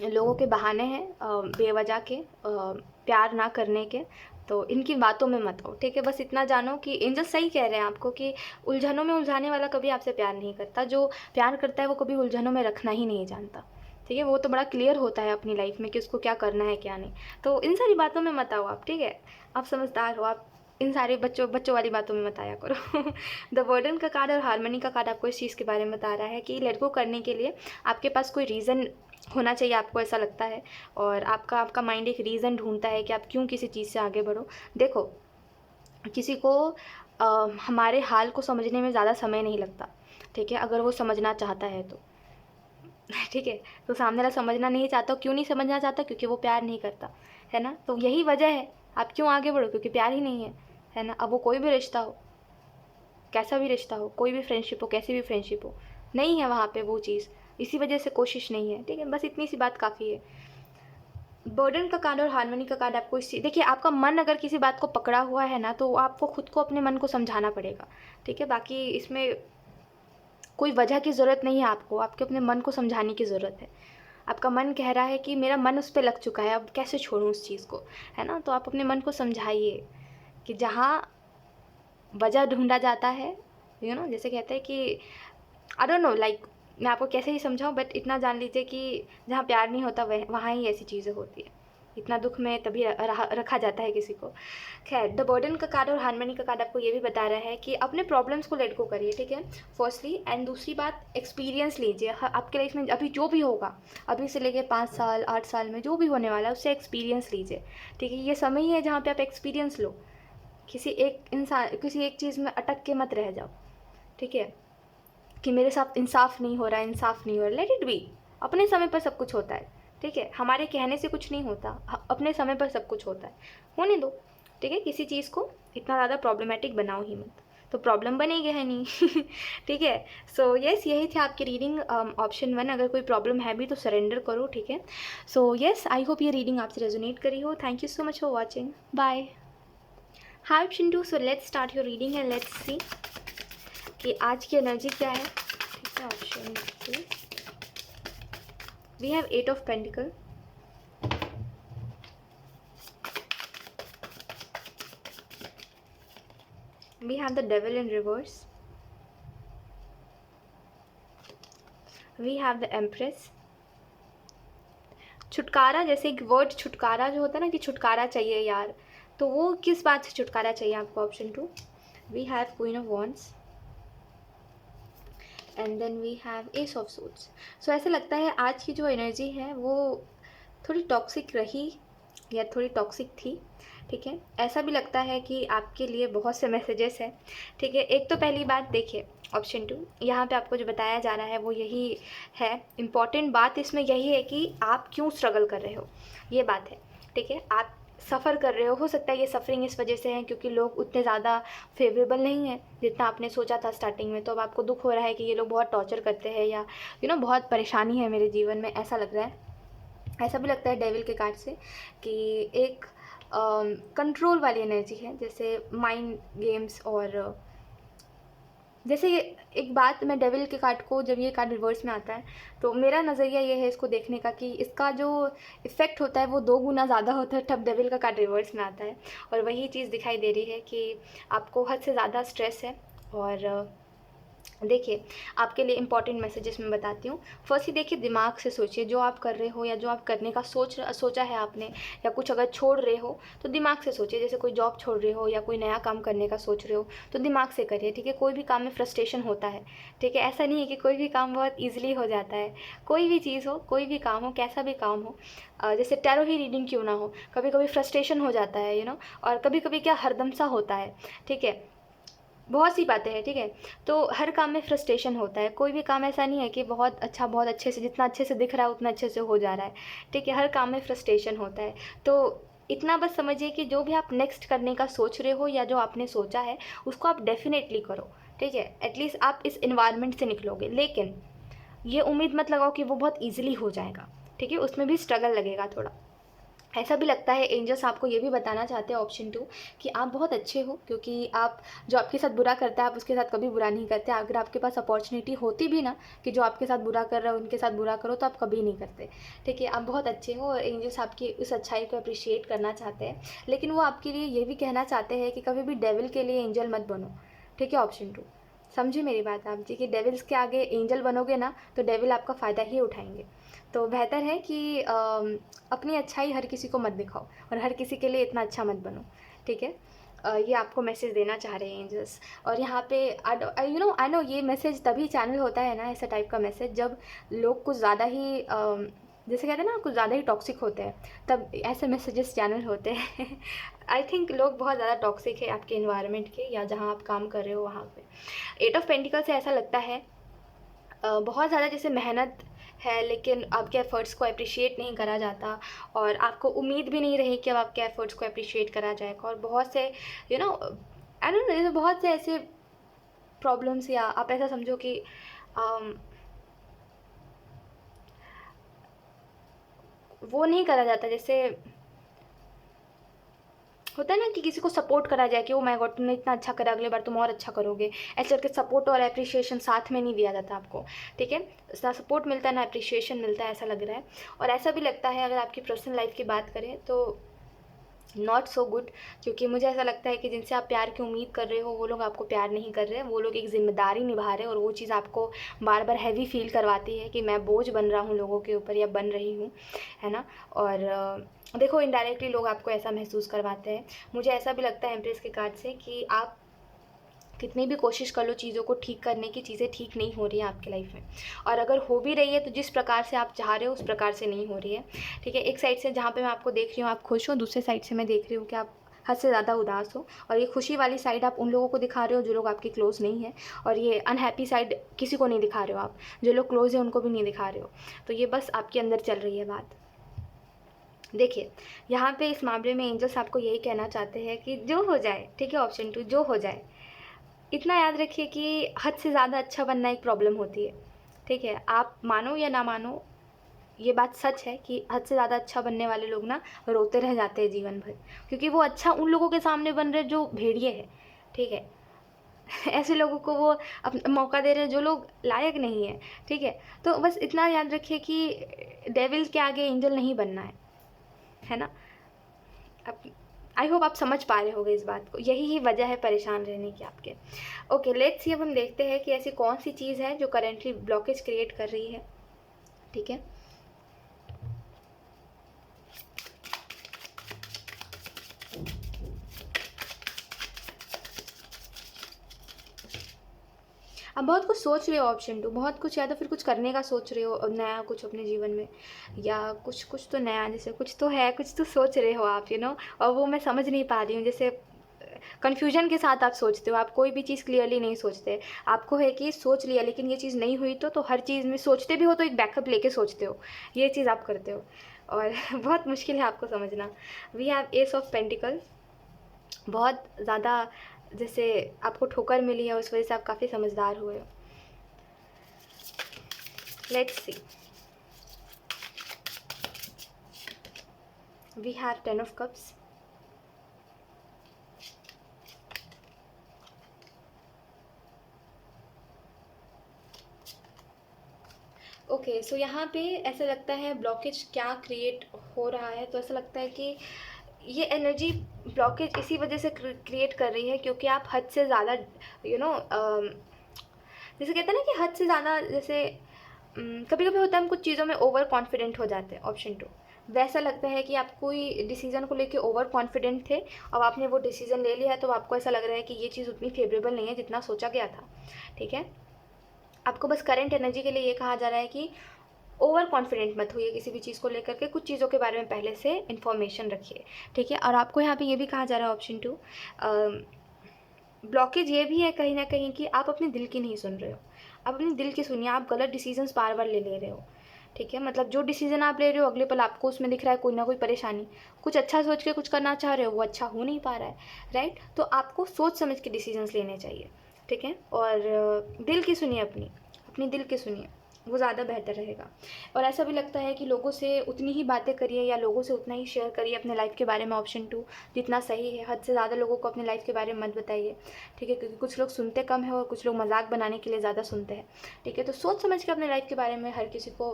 लोगों के बहाने हैं बेवजह के प्यार ना करने के, तो इनकी बातों में मत आओ, ठीक है। बस इतना जानो कि एंजल सही कह रहे हैं आपको कि उलझनों में उलझाने वाला कभी आपसे प्यार नहीं करता। जो प्यार करता है वो कभी उलझनों में रखना ही नहीं जानता, ठीक है। वो तो बड़ा क्लियर होता है अपनी लाइफ में कि उसको क्या करना है क्या नहीं। तो इन सारी बातों में मत आओ आप, ठीक है। आप समझदार हो, आप इन सारे बच्चों वाली बातों में मत आया करो। द वर्डन का कार्ड और हारमोनी का कार्ड आपको इस चीज़ के बारे में बता रहा है कि लेट गो करने के लिए आपके पास कोई रीज़न होना चाहिए, आपको ऐसा लगता है। और आपका माइंड एक रीज़न ढूंढता है कि आप क्यों किसी चीज़ से आगे बढ़ो। देखो, किसी को हमारे हाल को समझने में ज़्यादा समय नहीं लगता, ठीक है, अगर वो समझना चाहता है तो। ठीक है, तो सामने वाला समझना नहीं चाहता, क्यों नहीं समझना चाहता? क्योंकि वो प्यार नहीं करता, है ना। तो यही वजह है, आप क्यों आगे बढ़ो? क्योंकि प्यार ही नहीं है ना। अब वो कोई भी रिश्ता हो, कैसा भी रिश्ता हो, कोई भी फ्रेंडशिप हो, कैसी भी फ्रेंडशिप हो, नहीं है वहाँ पे वो चीज़, इसी वजह से कोशिश नहीं है, ठीक है। बस इतनी सी बात काफ़ी है। बर्डन का कार्ड और हार्मनी का कार्ड आपको इस देखिए, आपका मन अगर किसी बात को पकड़ा हुआ है ना, तो आपको खुद को अपने मन को समझाना पड़ेगा, ठीक है। बाकी इसमें कोई वजह की ज़रूरत नहीं है, आपको आपके अपने मन को समझाने की ज़रूरत है। आपका मन कह रहा है कि मेरा मन उस पर लग चुका है, अब कैसे छोड़ूं उस चीज़ को, है ना। तो आप अपने मन को समझाइए कि जहाँ वजह ढूंढा जाता है, जैसे कहते हैं कि आई डोंट नो, लाइक मैं आपको कैसे ही समझाऊं, बट इतना जान लीजिए कि जहाँ प्यार नहीं होता वहाँ ही ऐसी चीज़ें होती है। इतना दुख में तभी रखा जाता है किसी को। खैर, द बर्डन का कार्ड और हार्मनी का कार्ड आपको ये भी बता रहा है कि अपने प्रॉब्लम्स को लेट गो करिए, ठीक है, फर्स्टली। एंड दूसरी बात, एक्सपीरियंस लीजिए। आपके लाइफ में अभी जो भी होगा, अभी से लेके 5 साल 8 साल में जो भी होने वाला है, उससे एक्सपीरियंस लीजिए, ठीक है। ये समय ही है जहाँ पे आप एक्सपीरियंस लो। किसी एक चीज़ में अटक के मत रह जाओ, ठीक है, कि मेरे साथ इंसाफ नहीं हो रहा है, इंसाफ नहीं हो रहा है। लेट इट बी, अपने समय पर सब कुछ होता है, ठीक है। हमारे कहने से कुछ नहीं होता, अपने समय पर सब कुछ होता है, होने दो, ठीक है। किसी चीज़ को इतना ज़्यादा प्रॉब्लमेटिक बनाओ ही मत, तो प्रॉब्लम बनेगी है नहीं। ठीक है। सो यस, यही थी आपकी रीडिंग ऑप्शन 1। अगर कोई प्रॉब्लम है भी तो सरेंडर करो, ठीक है। सो यस, आई होप ये रीडिंग आपसे रेजोनेट करी हो। Thank you so much for watching, bye. Hi option 2, so let's start your reading and let's see कि आज की एनर्जी क्या है, ठीक है। Option 2, we have 8 of pentacle, we have the devil in reverse, we have the empress। छुटकारा, जैसे एक वर्ड छुटकारा जो होता है ना, कि छुटकारा चाहिए यार, तो वो किस बात से छुटकारा चाहिए आपको? Option 2, we have queen of wands and then we have ace of suits. So ऐसा लगता है आज की जो एनर्जी है वो थोड़ी टॉक्सिक रही या थोड़ी टॉक्सिक थी, ठीक है। ऐसा भी लगता है कि आपके लिए बहुत से मैसेजेस हैं, ठीक है। एक तो पहली बात देखिए, ऑप्शन 2 यहाँ पे आपको जो बताया जा रहा है वो यही है। इम्पॉर्टेंट बात इसमें यही है कि आप क्यों स्ट्रगल कर रहे हो, ये बात है, ठीक है। आप सफ़र कर रहे हो सकता है ये सफ़रिंग इस वजह से है क्योंकि लोग उतने ज़्यादा फेवरेबल नहीं है जितना आपने सोचा था स्टार्टिंग में। तो अब आपको दुख हो रहा है कि ये लोग बहुत टॉर्चर करते हैं, या बहुत परेशानी है मेरे जीवन में, ऐसा लग रहा है। ऐसा भी लगता है डेविल के कार्ड से कि एक कंट्रोल वाली एनर्जी है, जैसे माइंड गेम्स। और जैसे एक बात, मैं डेविल के कार्ड को, जब ये कार्ड रिवर्स में आता है तो मेरा नज़रिया ये है इसको देखने का कि इसका जो इफ़ेक्ट होता है वो 2 गुना ज़्यादा होता है तब डेविल का कार्ड रिवर्स में आता है। और वही चीज़ दिखाई दे रही है कि आपको हद से ज़्यादा स्ट्रेस है और देखिए, आपके लिए इम्पोर्टेंट मैसेजेस मैं बताती हूँ। फर्स्ट ही देखिए, दिमाग से सोचिए, जो आप कर रहे हो या जो आप करने का सोचा है आपने, या कुछ अगर छोड़ रहे हो तो दिमाग से सोचिए। जैसे कोई जॉब छोड़ रहे हो या कोई नया काम करने का सोच रहे हो तो दिमाग से करिए, ठीक है। कोई भी काम में फ्रस्ट्रेशन होता है, ठीक है। ऐसा नहीं है कि कोई भी काम बहुत ईजिली हो जाता है। कोई भी चीज़ हो, कोई भी काम हो, कैसा भी काम हो, जैसे टैरो ही रीडिंग क्यों ना हो, कभी कभी फ्रस्ट्रेशन हो जाता है, और कभी कभी क्या हरदम सा होता है, ठीक है। बहुत सी बातें हैं, ठीक है। तो हर काम में फ्रस्ट्रेशन होता है। कोई भी काम ऐसा नहीं है कि बहुत अच्छे से, जितना अच्छे से दिख रहा है उतना अच्छे से हो जा रहा है, ठीक है। हर काम में फ्रस्ट्रेशन होता है। तो इतना बस समझिए कि जो भी आप नेक्स्ट करने का सोच रहे हो या जो आपने सोचा है उसको आप डेफिनेटली करो, ठीक है। एटलीस्ट आप इस इन्वायरमेंट से निकलोगे, लेकिन ये उम्मीद मत लगाओ कि वो बहुत ईजिली हो जाएगा, ठीक है। उसमें भी स्ट्रगल लगेगा थोड़ा। ऐसा भी लगता है एंजल्स आपको ये भी बताना चाहते हैं, ऑप्शन 2, कि आप बहुत अच्छे हो, क्योंकि आप, जो आपके साथ बुरा करता है आप उसके साथ कभी बुरा नहीं करते। अगर आपके पास अपॉर्चुनिटी होती भी ना कि जो आपके साथ बुरा कर रहा है उनके साथ बुरा करो, तो आप कभी नहीं करते, ठीक है। आप बहुत अच्छे हो और एंजल्स आपकी उस अच्छाई को अप्रिशिएट करना चाहते हैं। लेकिन वो आपके लिए ये भी कहना चाहते हैं कि कभी भी डेविल के लिए एंजल मत बनो, ठीक है। ऑप्शन 2, समझिए मेरी बात आप जी, कि डेविल्स के आगे एंजल बनोगे ना तो डेविल आपका फ़ायदा ही उठाएंगे। तो बेहतर है कि अपनी अच्छाई हर किसी को मत दिखाओ और हर किसी के लिए इतना अच्छा मत बनो, ठीक है। ये आपको मैसेज देना चाह रहे हैं एंजल्स। और यहाँ पे आई नो ये मैसेज तभी चैनल होता है ना, ऐसा टाइप का मैसेज, जब लोग कुछ ज़्यादा ही जैसे कहते हैं ना, कुछ ज़्यादा ही टॉक्सिक होते हैं, तब ऐसे मैसेजेस चैनल होते हैं। आई थिंक लोग बहुत ज़्यादा टॉक्सिक है आपके इन्वायरमेंट के, या जहाँ आप काम कर रहे हो वहाँ पे। 8 ऑफ पेंटिकल से ऐसा लगता है बहुत ज़्यादा जैसे मेहनत है, लेकिन आपके एफ़र्ट्स को अप्रिशिएट नहीं करा जाता, और आपको उम्मीद भी नहीं रही कि अब आपके एफ़र्ट्स को अप्रिशिएट करा जाएगा। और बहुत से आई डोंट नो, बहुत से ऐसे प्रॉब्लम्स, या आप ऐसा समझो कि वो नहीं करा जाता। जैसे होता है ना कि किसी को सपोर्ट करा जाए कि ओ माय गॉड तुमने इतना अच्छा करा, अगले बार तुम और अच्छा करोगे, ऐसे करके सपोर्ट और अप्रिशिएशन साथ में नहीं दिया जाता आपको, ठीक है। ना सपोर्ट मिलता है ना अप्रिशिएशन मिलता है, ऐसा लग रहा है। और ऐसा भी लगता है, अगर आपकी पर्सनल लाइफ की बात करें तो नॉट सो गुड, क्योंकि मुझे ऐसा लगता है कि जिनसे आप प्यार की उम्मीद कर रहे हो वो लोग आपको प्यार नहीं कर रहे हैं, वो लोग एक ज़िम्मेदारी निभा रहे हैं, और वो चीज़ आपको बार बार हैवी फील करवाती है कि मैं बोझ बन रहा हूँ लोगों के ऊपर, या बन रही हूँ, है ना। और देखो, इनडायरेक्टली लोग आपको ऐसा महसूस करवाते हैं। मुझे ऐसा भी लगता है एम्प्रेस के कार्ड से कि आप कितनी भी कोशिश कर लो चीज़ों को ठीक करने की, चीज़ें ठीक नहीं हो रही हैं आपकी लाइफ में। और अगर हो भी रही है तो जिस प्रकार से आप चाह रहे हो उस प्रकार से नहीं हो रही है, ठीक है। एक साइड से जहाँ पे मैं आपको देख रही हूँ आप खुश हो, दूसरे साइड से मैं देख रही हूँ कि आप हद से ज़्यादा उदास हो। और ये खुशी वाली साइड आप उन लोगों को दिखा रहे हो जो लोग आपके क्लोज नहीं हैं, और ये अनहैप्पी साइड किसी को नहीं दिखा रहे हो आप, जो लोग क्लोज हैं उनको भी नहीं दिखा रहे हो। तो ये बस आपके अंदर चल रही है बात। देखिए, यहाँ पे इस मामले में एंजल्स आपको यही कहना चाहते हैं कि जो हो जाए, ठीक है। ऑप्शन 2, जो हो जाए। इतना याद रखिए कि हद से ज़्यादा अच्छा बनना एक प्रॉब्लम होती है, ठीक है। आप मानो या ना मानो, ये बात सच है कि हद से ज़्यादा अच्छा बनने वाले लोग ना रोते रह जाते हैं जीवन भर, क्योंकि वो अच्छा उन लोगों के सामने बन रहे जो भेड़िए हैं, ठीक है। ऐसे लोगों को वो मौका दे रहे हैं जो लोग लायक नहीं है, ठीक है। तो बस इतना याद रखिए कि डेविल के आगे एंजल नहीं बनना है ना। अब आई होप आप समझ पा रहे होगे इस बात को, यही ही वजह है परेशान रहने की आपके। ओके, लेट्स सी, अब हम देखते हैं कि ऐसी कौन सी चीज़ है जो करेंटली ब्लॉकेज क्रिएट कर रही है, ठीक है। आप बहुत कुछ सोच रहे हो, ऑप्शन 2, बहुत कुछ, या तो फिर कुछ करने का सोच रहे हो नया कुछ अपने जीवन में, या कुछ कुछ तो नया, जैसे कुछ तो है, कुछ तो सोच रहे हो आप, और वो मैं समझ नहीं पा रही हूँ। जैसे कन्फ्यूजन के साथ आप सोचते हो, आप कोई भी चीज़ क्लियरली नहीं सोचते। आपको है कि सोच लिया लेकिन ये चीज़ नहीं हुई, तो हर चीज़ में सोचते भी हो तो एक बैकअप लेके सोचते हो, ये चीज़ आप करते हो। और बहुत मुश्किल है आपको समझना। We have ace of pentacle. बहुत ज़्यादा जैसे आपको ठोकर मिली है, उस वजह से आप काफ़ी समझदार हुए हो। Let's see, we have 10 of cups. Okay, so यहाँ पे ऐसा लगता है ब्लॉकेज क्या क्रिएट हो रहा है, तो ऐसा लगता है कि ये एनर्जी ब्लॉकेज इसी वजह से क्रिएट कर रही है क्योंकि आप हद से ज़्यादा यू नो जैसे कहते हैं ना कि हद से ज़्यादा, जैसे कभी कभी होता है हम कुछ चीज़ों में ओवर कॉन्फिडेंट हो जाते हैं, ऑप्शन 2। वैसा लगता है कि आप कोई डिसीज़न को लेके ओवर कॉन्फिडेंट थे, अब आपने वो डिसीज़न ले लिया है तो आपको ऐसा लग रहा है कि ये चीज़ उतनी फेवरेबल नहीं है जितना सोचा गया था। ठीक है, आपको बस करंट एनर्जी के लिए ये कहा जा रहा है कि ओवर कॉन्फिडेंट मत होइए किसी भी चीज़ को लेकर के, कुछ चीज़ों के बारे में पहले से इन्फॉर्मेशन रखिए। ठीक है, और आपको यहाँ पे ये भी कहा जा रहा है, ऑप्शन 2, ब्लॉकेज ये भी है कहीं ना कहीं कि आप अपने दिल की नहीं सुन रहे हो। आप अपने दिल की सुनिए, आप गलत डिसीजंस बार बार ले ले रहे हो। ठीक है, मतलब जो डिसीजन आप ले रहे हो अगले पल आपको उसमें दिख रहा है कोई ना कोई परेशानी। कुछ अच्छा सोच के कुछ करना चाह रहे हो, वो अच्छा हो नहीं पा रहा है, राइट। तो आपको सोच समझ के डिसीजंस लेने चाहिए। ठीक है, और दिल की सुनिए, अपनी अपनी दिल की सुनिए, वो ज़्यादा बेहतर रहेगा। और ऐसा भी लगता है कि लोगों से उतनी ही बातें करिए या लोगों से उतना ही शेयर करिए अपने लाइफ के बारे में, ऑप्शन 2, जितना सही है। हद से ज़्यादा लोगों को अपने लाइफ के बारे में मत बताइए। ठीक है, क्योंकि कुछ लोग सुनते कम है और कुछ लोग मजाक बनाने के लिए ज़्यादा सुनते हैं। ठीक है, तो सोच समझ के अपने लाइफ के बारे में हर किसी को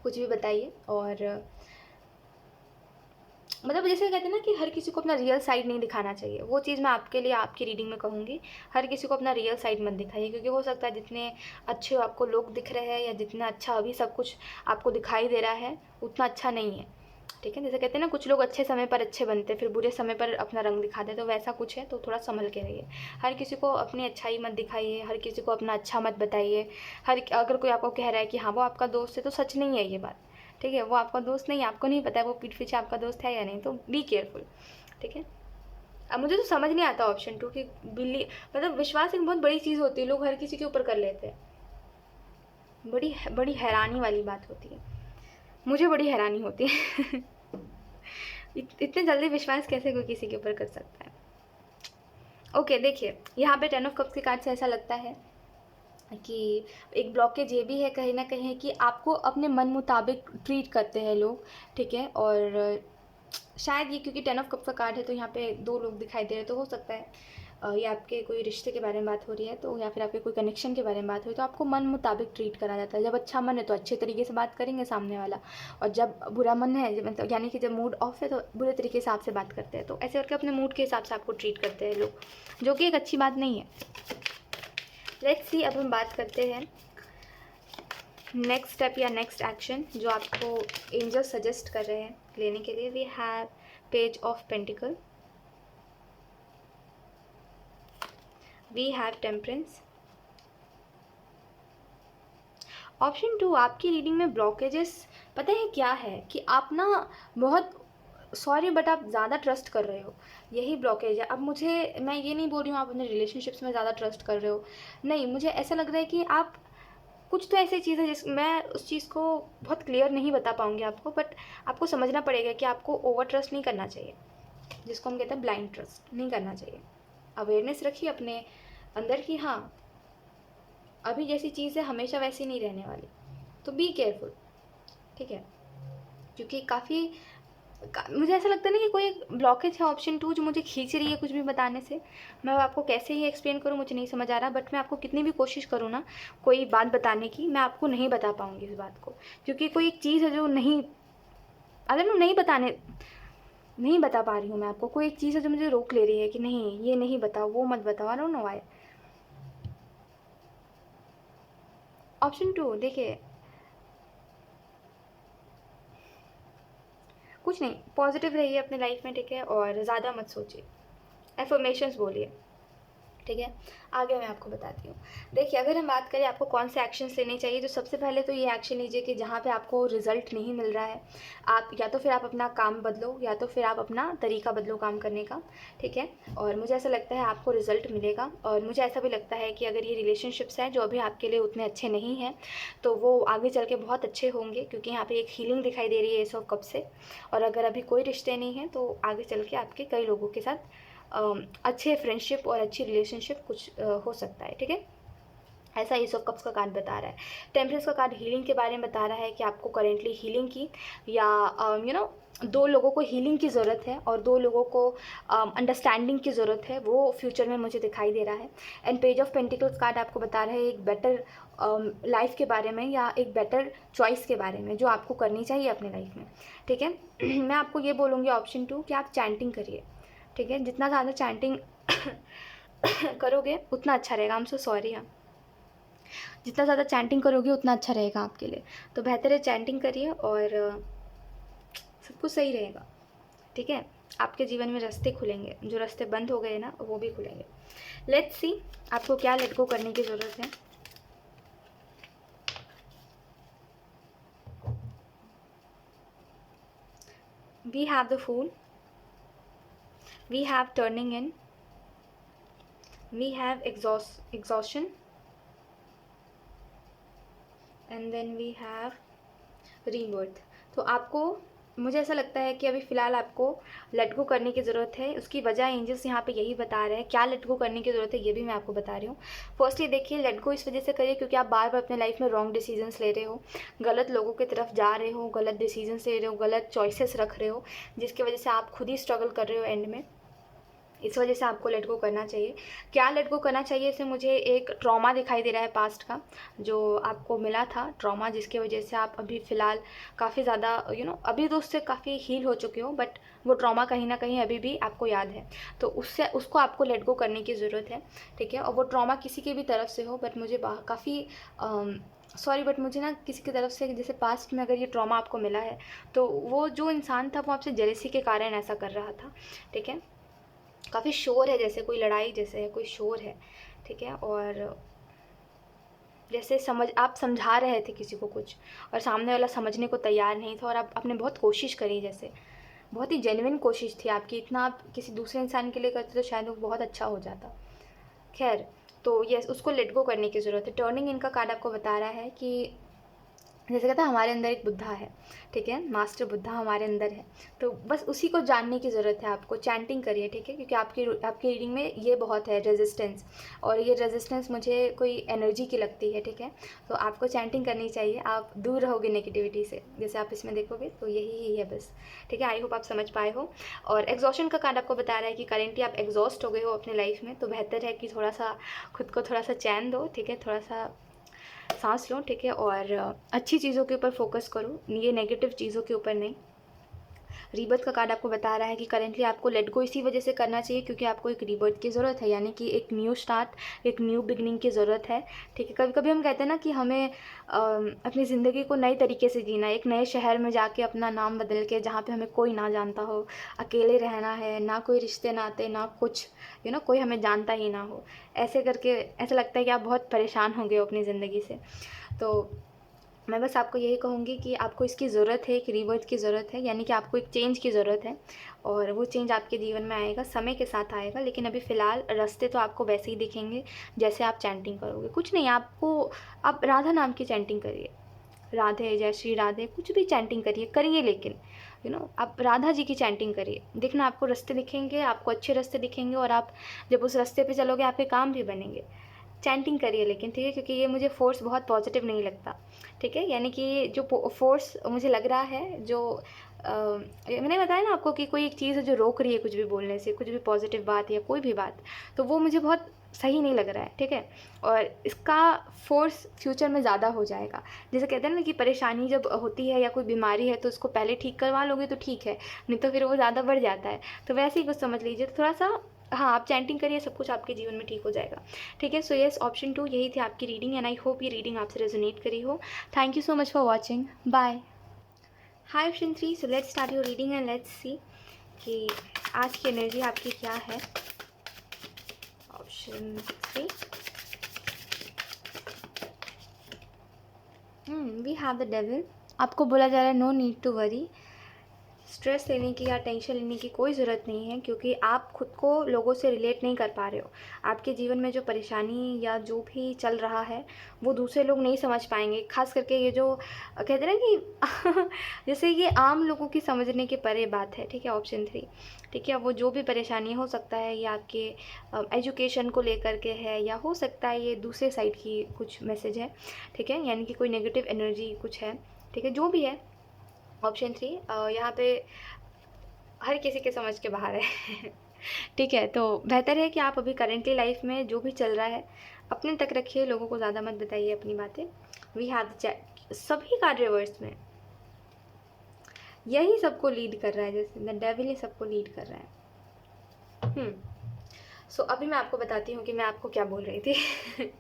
कुछ भी बताइए। और मतलब जैसे कहते हैं ना कि हर किसी को अपना रियल साइड नहीं दिखाना चाहिए, वो चीज़ मैं आपके लिए आपकी रीडिंग में कहूँगी। हर किसी को अपना रियल साइड मत दिखाइए, क्योंकि हो सकता है जितने अच्छे आपको लोग दिख रहे हैं या जितना अच्छा अभी सब कुछ आपको दिखाई दे रहा है उतना अच्छा नहीं है। ठीक है, जैसे कहते हैं ना कुछ लोग अच्छे समय पर अच्छे बनते फिर बुरे समय पर अपना रंग दिखाते, तो वैसा कुछ है, तो थोड़ा संभल के रहिए। हर किसी को अपनी अच्छाई मत दिखाइए, हर किसी को अपना अच्छा मत बताइए। अगर कोई आपको कह रहा है कि हाँ वो आपका दोस्त है, तो सच नहीं है ये बात। ठीक है, वो आपका दोस्त नहीं है, आपको नहीं पता है वो पीठ पीछे आपका दोस्त है या नहीं, तो बी केयरफुल। ठीक है, अब मुझे तो समझ नहीं आता ऑप्शन 2 कि बिल्ली, मतलब विश्वास एक बहुत बड़ी चीज़ होती है, लोग हर किसी के ऊपर कर लेते हैं। बड़ी बड़ी हैरानी वाली बात होती है, मुझे बड़ी हैरानी होती है। इतने जल्दी विश्वास कैसे कोई किसी के ऊपर कर सकता है। ओके, देखिए यहाँ पे 10 ऑफ कप्स के कार्ड से ऐसा लगता है कि एक ब्लॉकेज ये भी है कहीं ना कहीं कि आपको अपने मन मुताबिक ट्रीट करते हैं लोग। ठीक है, और शायद ये क्योंकि 10 ऑफ कप का कार्ड है तो यहाँ पे 2 लोग दिखाई दे रहे, तो हो सकता है ये आपके कोई रिश्ते के बारे में बात हो रही है, तो या फिर आपके कोई कनेक्शन के बारे में बात हो रही है, तो आपको मन मुताबिक ट्रीट करा जाता है। जब अच्छा मन है तो अच्छे तरीके से बात करेंगे सामने वाला, और जब बुरा मन है मतलब यानी कि जब मूड ऑफ है तो बुरे तरीके से आपसे बात करते हैं। तो ऐसे करके अपने मूड के हिसाब से आपको ट्रीट करते हैं लोग, जो कि एक अच्छी बात नहीं है। लेट्स सी, अब हम बात करते हैं नेक्स्ट स्टेप या नेक्स्ट एक्शन जो आपको एंजल सजेस्ट कर रहे हैं लेने के लिए। We have page of pentacle, we have temperance, option 2। आपकी रीडिंग में ब्लॉकेजेस पता है क्या है कि आप ना बहुत सॉरी बट आप ज़्यादा ट्रस्ट कर रहे हो, यही ब्लॉकेज है। अब मैं ये नहीं बोल रही हूँ आप अपने रिलेशनशिप्स में ज़्यादा ट्रस्ट कर रहे हो, नहीं, मुझे ऐसा लग रहा है कि आप कुछ तो ऐसी चीज़ है जिस मैं उस चीज़ को बहुत क्लियर नहीं बता पाऊँगी आपको, बट आपको समझना पड़ेगा कि आपको ओवर ट्रस्ट नहीं करना चाहिए, जिसको हम कहते हैं ब्लाइंड ट्रस्ट नहीं करना चाहिए। अवेयरनेस रखिए अपने अंदर की, हाँ अभी जैसी चीज़ है हमेशा वैसी नहीं रहने वाली, तो बी केयरफुल। ठीक है, क्योंकि काफ़ी मुझे ऐसा लगता है ना कि कोई एक ब्लॉकेज है, ऑप्शन 2, जो मुझे खींच रही है कुछ भी बताने से। मैं आपको कैसे ही एक्सप्लेन करूँ मुझे नहीं समझ आ रहा, बट मैं आपको कितनी भी कोशिश करूँ ना कोई बात बताने की, मैं आपको नहीं बता पाऊँगी इस बात को, क्योंकि कोई एक चीज़ है जो नहीं, अगर मैं नहीं बता पा रही हूँ मैं आपको, कोई एक चीज़ है जो मुझे रोक ले रही है कि नहीं ये नहीं बताओ, वो मत बताओ, I don't know why. Option 2 देखिए, कुछ नहीं, पॉजिटिव रहिए अपने लाइफ में। ठीक है, और ज़्यादा मत सोचिए, एफर्मेशंस बोलिए। ठीक है, आगे मैं आपको बताती हूँ। देखिए, अगर हम बात करें आपको कौन से एक्शंस लेने चाहिए, तो सबसे पहले तो ये एक्शन लीजिए कि जहाँ पे आपको रिजल्ट नहीं मिल रहा है, आप या तो फिर आप अपना काम बदलो या तो फिर आप अपना तरीका बदलो काम करने का। ठीक है, और मुझे ऐसा लगता है आपको रिजल्ट मिलेगा। और मुझे ऐसा भी लगता है कि अगर ये रिलेशनशिप्स हैं जो अभी आपके लिए उतने अच्छे नहीं हैं, तो वो आगे चल के बहुत अच्छे होंगे, क्योंकि यहाँ पर एक हीलिंग दिखाई दे रही है एस ऑफ कप से। और अगर अभी कोई रिश्ते नहीं हैं तो आगे चल के आपके कई लोगों के साथ अच्छे फ्रेंडशिप और अच्छी रिलेशनशिप कुछ हो सकता है। ठीक है, ऐसा एस ऑफ कप्स का कार्ड बता रहा है। टेम्परेंस का कार्ड हीलिंग के बारे में बता रहा है कि आपको करेंटली हीलिंग की या दो लोगों को हीलिंग की ज़रूरत है और दो लोगों को अंडरस्टैंडिंग की ज़रूरत है, वो फ्यूचर में मुझे दिखाई दे रहा है। And page of pentacles card आपको बता रहा है एक बेटर लाइफ के बारे में या एक बेटर चॉइस के बारे में जो आपको करनी चाहिए अपने लाइफ में। ठीक है, मैं आपको ये बोलूँगी ऑप्शन 2 कि आप चैंटिंग करिए। ठीक है, जितना ज़्यादा चैंटिंग करोगे उतना अच्छा रहेगा। I am so sorry. हाँ, जितना ज़्यादा चैंटिंग करोगे उतना अच्छा रहेगा आपके लिए। तो बेहतर है चैंटिंग करिए और सब कुछ सही रहेगा, ठीक है। आपके जीवन में रास्ते खुलेंगे, जो रास्ते बंद हो गए ना वो भी खुलेंगे। लेट्स सी आपको क्या लेट गो करने की ज़रूरत है। We have the fool, we have turning in, we have exhaustion, and then we have rebirth. तो आपको, मुझे ऐसा लगता है कि अभी फ़िलहाल आपको लेट गो करने की ज़रूरत है। उसकी वजह एंजल्स यहाँ पे यही बता रहे हैं। क्या लेट गो करने की ज़रूरत है ये भी मैं आपको बता रही हूँ। फर्स्टली देखिए, लेट गो इस वजह से करिए क्योंकि आप बार बार अपने लाइफ में रॉन्ग डिसीजंस ले रहे हो, गलत लोगों की तरफ जा रहे हो, गलत डिसीजंस ले रहे हो, गलत चॉइसेस रख रहे हो, जिसकी वजह से आप खुद ही स्ट्रगल कर रहे हो एंड में। इस वजह से आपको लेट गो करना चाहिए। क्या लेट गो करना चाहिए, इसे मुझे एक ट्रॉमा दिखाई दे रहा है पास्ट का, जो आपको मिला था ट्रॉमा, जिसकी वजह से आप अभी फ़िलहाल काफ़ी ज़्यादा अभी तो उससे काफ़ी हील हो चुके हो, बट वो ट्रॉमा कहीं ना कहीं अभी भी आपको याद है। तो उसको आपको लेट गो करने की ज़रूरत है, ठीक है। और वो ट्रॉमा किसी की भी तरफ से हो, बट मुझे काफ़ी सॉरी, बट मुझे ना किसी की तरफ से, जैसे पास्ट में अगर ये ट्रॉमा आपको मिला है तो वो जो इंसान था वो आपसे जेलसी के कारण ऐसा कर रहा था, ठीक है। काफ़ी शोर है, जैसे कोई लड़ाई जैसे है, कोई शोर है, ठीक है। और जैसे आप समझा रहे थे किसी को कुछ और सामने वाला समझने को तैयार नहीं था, और आपने बहुत कोशिश करी, जैसे बहुत ही जेन्युइन कोशिश थी आपकी। इतना आप किसी दूसरे इंसान के लिए करते तो शायद वो बहुत अच्छा हो जाता। खैर, तो यस, उसको लेट गो करने की ज़रूरत है। टर्निंग इनका कार्ड आपको बता रहा है कि जैसे कहता है हमारे अंदर एक बुद्धा है, ठीक है, मास्टर बुद्धा हमारे अंदर है। तो बस उसी को जानने की ज़रूरत है आपको। चैंटिंग करिए, ठीक है, क्योंकि आपकी रीडिंग में ये बहुत है रेजिस्टेंस, और ये रेजिस्टेंस मुझे कोई एनर्जी की लगती है, ठीक है। तो आपको चैंटिंग करनी चाहिए, आप दूर रहोगे नेगेटिविटी से, जैसे आप इसमें देखोगे। तो यही ही है बस, ठीक है। आई होप आप समझ पाए हो। और एग्जॉशन का कार्ड आपको बता रहा है कि करेंटली आप एग्जॉस्ट हो गए हो अपने लाइफ में, तो बेहतर है कि थोड़ा सा खुद को थोड़ा सा चैन दो, ठीक है, थोड़ा सा सांस लो, ठीक है। और अच्छी चीज़ों के ऊपर फोकस करो, ये नेगेटिव चीज़ों के ऊपर नहीं। रीबर्थ का कार्ड आपको बता रहा है कि करेंटली आपको लेट गो इसी वजह से करना चाहिए क्योंकि आपको एक रीबर्थ की ज़रूरत है, यानी कि एक न्यू स्टार्ट, एक न्यू बिगनिंग की ज़रूरत है, ठीक है। कभी कभी हम कहते हैं ना कि हमें अपनी ज़िंदगी को नई तरीके से जीना है, एक नए शहर में जाके अपना नाम बदल के, जहाँ पे हमें कोई ना जानता हो, अकेले रहना है, ना कोई रिश्ते नाते, ना कुछ कोई हमें जानता ही ना हो। ऐसे करके ऐसा लगता है कि आप बहुत परेशान हो गए हो अपनी ज़िंदगी से। तो मैं बस आपको यही कहूँगी कि आपको इसकी ज़रूरत है, एक रीबर्थ की ज़रूरत है, यानी कि आपको एक चेंज की ज़रूरत है, और वो चेंज आपके जीवन में आएगा, समय के साथ आएगा। लेकिन अभी फ़िलहाल रास्ते तो आपको वैसे ही दिखेंगे जैसे आप चैंटिंग करोगे। कुछ नहीं, आप राधा नाम की चैंटिंग करिए, राधे, जय श्री राधे, कुछ भी चैंटिंग करिए, लेकिन आप राधा जी की चैंटिंग करिए। देखना आपको रास्ते दिखेंगे, आपको अच्छे रास्ते दिखेंगे, और आप जब उस रास्ते पे चलोगे आपके काम भी बनेंगे। चैंटिंग करिए लेकिन, ठीक है, क्योंकि ये मुझे फोर्स बहुत पॉजिटिव नहीं लगता, ठीक है। यानी कि जो फोर्स मुझे लग रहा है, जो मैंने बताया ना आपको कि कोई एक चीज़ है जो रोक रही है कुछ भी बोलने से, कुछ भी पॉजिटिव बात या कोई भी बात, तो वो मुझे बहुत सही नहीं लग रहा है, ठीक है। और इसका फोर्स फ्यूचर में ज़्यादा हो जाएगा। जैसे कहते हैं ना कि परेशानी जब होती है या कोई बीमारी है तो उसको पहले ठीक करवा लोगे तो ठीक है, नहीं तो फिर वो ज़्यादा बढ़ जाता है। तो वैसे ही कुछ समझ लीजिए। तो थोड़ा सा, हाँ, आप चैंटिंग करिए, सब कुछ आपके जीवन में ठीक हो जाएगा, ठीक है। सो यस, ऑप्शन 2 यही थी आपकी रीडिंग, एंड आई होप ये रीडिंग आपसे रेजोनेट करी हो। Thank you so much for watching, bye. Hi option 3, so let's start your reading and let's see कि आज की एनर्जी आपकी क्या है। Option 3, we have the devil. आपको बोला जा रहा है no need to worry, stress लेने की या टेंशन लेने की कोई ज़रूरत नहीं है, क्योंकि आप खुद को लोगों से रिलेट नहीं कर पा रहे हो। आपके जीवन में जो परेशानी या जो भी चल रहा है वो दूसरे लोग नहीं समझ पाएंगे, खास करके ये जो कहते हैं ना कि जैसे ये आम लोगों की समझने के परे बात है, ठीक है। ऑप्शन 3, ठीक है, वो जो भी परेशानी हो सकता है ये आपके एजुकेशन को लेकर के है, या हो सकता है ये दूसरे साइड की कुछ मैसेज है, ठीक है, यानी कि कोई नेगेटिव एनर्जी कुछ है, ठीक है, जो भी है। ऑप्शन 3 यहाँ पे हर किसी के समझ के बाहर है ठीक है। तो बेहतर है कि आप अभी करेंटली लाइफ में जो भी चल रहा है अपने तक रखिए, लोगों को ज़्यादा मत बताइए अपनी बातें। वी हैव सभी कार्ड रिवर्स में यही सबको लीड कर रहा है, जैसे द डेविल ही सबको लीड कर रहा है। सो अभी मैं आपको बताती हूँ कि मैं आपको क्या बोल रही थी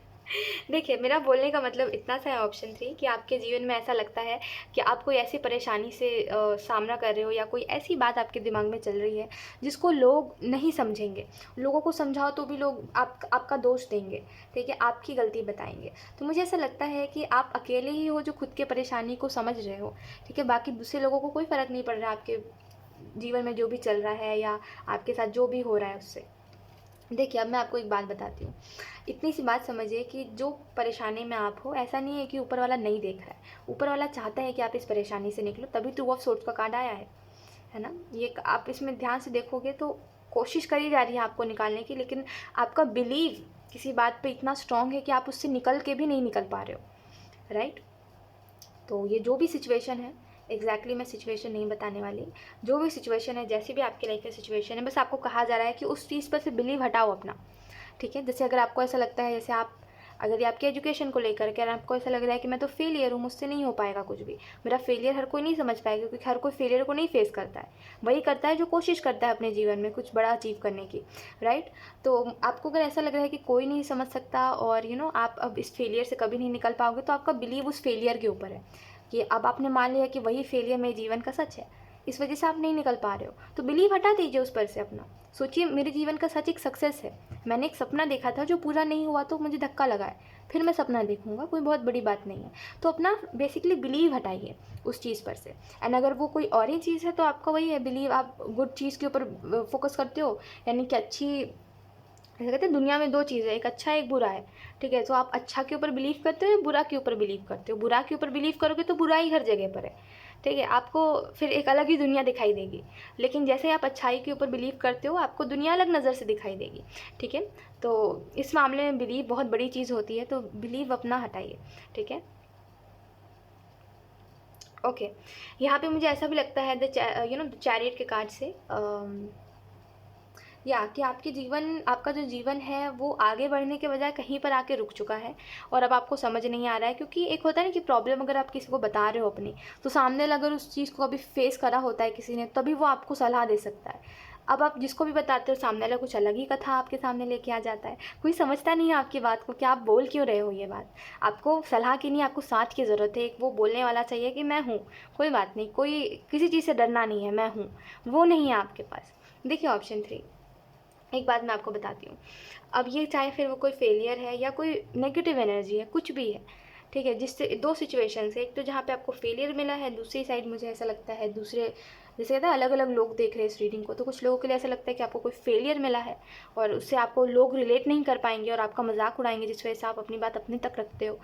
देखिए, मेरा बोलने का मतलब इतना सा है ऑप्शन 3 कि आपके जीवन में ऐसा लगता है कि आप कोई ऐसी परेशानी से सामना कर रहे हो या कोई ऐसी बात आपके दिमाग में चल रही है जिसको लोग नहीं समझेंगे। लोगों को समझाओ तो भी लोग आपका दोष देंगे, ठीक है? आपकी गलती बताएँगे। तो मुझे ऐसा लगता है कि आप अकेले ही हो जो खुद की परेशानी को समझ रहे हो, ठीक है? बाकी दूसरे लोगों को कोई फ़र्क नहीं पड़ रहा आपके जीवन में जो भी चल रहा है या आपके साथ जो भी हो रहा है उससे। देखिए, अब मैं आपको एक बात बताती हूँ। इतनी सी बात समझिए कि जो परेशानी में आप हो, ऐसा नहीं है कि ऊपर वाला नहीं देख रहा है। ऊपर वाला चाहता है कि आप इस परेशानी से निकलो, तभी टू ऑफ सोर्ड्स का कार्ड आया है ना? ये आप इसमें ध्यान से देखोगे तो कोशिश करी जा रही है आपको निकालने की, लेकिन आपका बिलीव किसी बात पे इतना स्ट्रॉन्ग है कि आप उससे निकल के भी नहीं निकल पा रहे हो, राइट? तो ये जो भी सिचुएशन है, एग्जैक्टली मैं सिचुएशन नहीं बताने वाली, जो भी सिचुएशन है, जैसी भी आपकी लाइफ में सिचुएशन है, बस आपको कहा जा रहा है कि उस चीज़ पर से बिलीव हटाओ अपना, ठीक है? जैसे अगर आपको ऐसा लगता है, जैसे आप अगर ये आपके एजुकेशन को लेकर के आपको ऐसा लग रहा है कि मैं तो फेलियर हूँ, मुझसे नहीं हो पाएगा कुछ भी, मेरा फेलियर हर कोई नहीं समझ पाएगा, क्योंकि हर कोई फेलियर को नहीं फेस करता है। वही करता है जो कोशिश करता है अपने जीवन में कुछ बड़ा अचीव करने की, राइट? तो आपको अगर ऐसा लग रहा है कि कोई नहीं समझ सकता और आप अब इस फेलियर से कभी नहीं निकल पाओगे, तो आपका बिलीव उस फेलियर के ऊपर है कि अब आपने मान लिया कि वही फेलियर मेरे जीवन का सच है, इस वजह से आप नहीं निकल पा रहे हो, तो बिलीव हटा दीजिए उस पर से अपना। सोचिए, मेरे जीवन का सच एक सक्सेस है। मैंने एक सपना देखा था जो पूरा नहीं हुआ, तो मुझे धक्का लगा है, फिर मैं सपना देखूंगा, कोई बहुत बड़ी बात नहीं है। तो अपना बेसिकली बिलीव हटाइए उस चीज़ पर से। एंड अगर वो कोई और ही चीज़ है तो आपका वही है बिलीव, आप गुड चीज़ के ऊपर फोकस करते हो, यानी कि अच्छी, ऐसा कहते हैं दुनिया में दो चीज़ है, एक अच्छा है एक बुरा है, ठीक है? तो आप अच्छा के ऊपर बिलीव करते हो या बुरा के ऊपर बिलीव करते हो? बुरा के ऊपर बिलीव करोगे तो बुरा ही हर जगह पर है, ठीक है? आपको फिर एक अलग ही दुनिया दिखाई देगी। लेकिन जैसे आप अच्छाई के ऊपर बिलीव करते हो, आपको दुनिया अलग नज़र से दिखाई देगी, ठीक है? तो इस मामले में बिलीव बहुत बड़ी चीज़ होती है, तो बिलीव अपना हटाइए, ठीक है? ओके, यहाँ पे मुझे ऐसा भी लगता है द चैरियट के कार्ड से या कि आपका जो जीवन है वो आगे बढ़ने के बजाय कहीं पर आके रुक चुका है और अब आपको समझ नहीं आ रहा है। क्योंकि एक होता है ना कि प्रॉब्लम अगर आप किसी को बता रहे हो अपनी, तो सामने वाला अगर उस चीज़ को कभी फेस करा होता है किसी ने, तभी वो आपको सलाह दे सकता है। अब आप जिसको भी बताते हो, सामने वाला कुछ अलग ही कथा आपके सामने लेके आ जाता है। कोई समझता नहीं है आपकी बात को कि आप बोल क्यों रहे हो ये बात। आपको सलाह की नहीं, आपको साथ की ज़रूरत है। एक वो बोलने वाला चाहिए कि मैं हूँ, कोई बात नहीं, कोई किसी चीज़ से डरना नहीं है, मैं हूँ। वो नहीं है आपके पास। देखिए ऑप्शन 3, एक बात मैं आपको बताती हूँ। अब ये चाहे फिर वो कोई फेलियर है या कोई नेगेटिव एनर्जी है, कुछ भी है, ठीक है? जिससे दो सिचुएशन है, एक तो जहाँ पे आपको फेलियर मिला है, दूसरी साइड मुझे ऐसा लगता है दूसरे, जैसे कहते हैं अलग अलग लोग देख रहे हैं इस रीडिंग को, तो कुछ लोगों के लिए ऐसा लगता है कि आपको कोई फेलियर मिला है और उससे आपको लोग रिलेट नहीं कर पाएंगे और आपका मजाक उड़ाएंगे, जिस वजह से आप अपनी बात अपने तक रखते हो।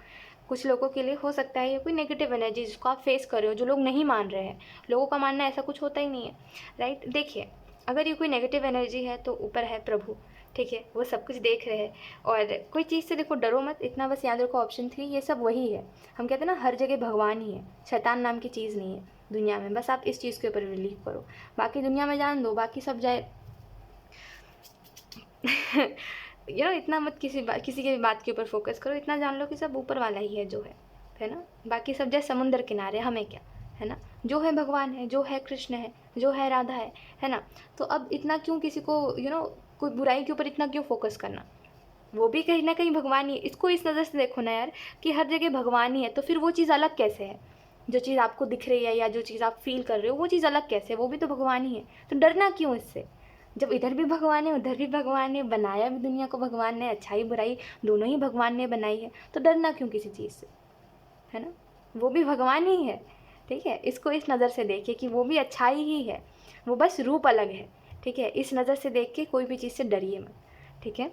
कुछ लोगों के लिए हो सकता है ये कोई नेगेटिव एनर्जी जिसको आप फेस कर रहे हो, जो लोग नहीं मान रहे हैं। लोगों का मानना ऐसा कुछ होता ही नहीं है, राइट? देखिए, अगर ये कोई नेगेटिव एनर्जी है तो ऊपर है प्रभु, ठीक है? वो सब कुछ देख रहे हैं और कोई चीज़ से देखो डरो मत, इतना बस याद रखो ऑप्शन 3 ये सब वही है। हम कहते हैं ना हर जगह भगवान ही है, शैतान नाम की चीज़ नहीं है दुनिया में। बस आप इस चीज़ के ऊपर बिलीव करो, बाकी दुनिया में जान दो, बाकी सब जाए। इतना मत किसी की भी बात के ऊपर फोकस करो, इतना जान लो कि सब ऊपर वाला ही है जो है ना? बाकी सब जाए समुंदर किनारे, हमें क्या, है ना? जो है भगवान है, जो है कृष्ण है, जो है राधा है ना? तो अब इतना क्यों किसी को कोई बुराई के ऊपर इतना क्यों फोकस करना? वो भी कहीं ना कहीं भगवान ही है। इसको इस नज़र से देखो ना यार, कि हर जगह भगवान ही है, तो फिर वो चीज़ अलग कैसे है? जो चीज़ आपको दिख रही है या जो चीज़ आप फील कर रहे हो, वो चीज़ अलग कैसे है? वो भी तो भगवान ही है। तो डरना क्यों इससे? जब इधर भी भगवान है, उधर भी भगवान है, बनाया भी दुनिया को भगवान ने, अच्छाई बुराई दोनों ही भगवान ने बनाई है, तो डरना क्यों किसी चीज़ से, है ना? वो भी भगवान ही है, ठीक है? इसको इस नज़र से देखिए कि वो भी अच्छाई ही है, वो बस रूप अलग है, ठीक है? इस नज़र से देख के कोई भी चीज़ से डरिए मत, ठीक है?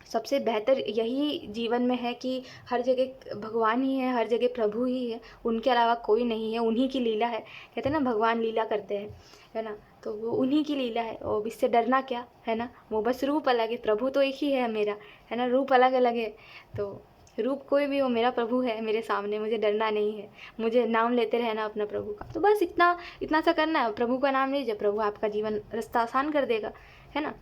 सबसे बेहतर यही जीवन में है कि हर जगह भगवान ही है, हर जगह प्रभु ही है, उनके अलावा कोई नहीं है, उन्हीं की लीला है। कहते हैं ना भगवान लीला करते हैं, है ना? तो वो उन्हीं की लीला है और इससे डरना क्या, है ना? वो बस रूप अलग है, प्रभु तो एक ही है मेरा, है ना? रूप अलग अलग है, तो रूप कोई भी हो, मेरा प्रभु है मेरे सामने, मुझे डरना नहीं है। मुझे नाम लेते रहना अपना प्रभु का, तो बस इतना इतना सा करना है। प्रभु का नाम लीजिए, प्रभु आपका जीवन रास्ता आसान कर देगा, है ना?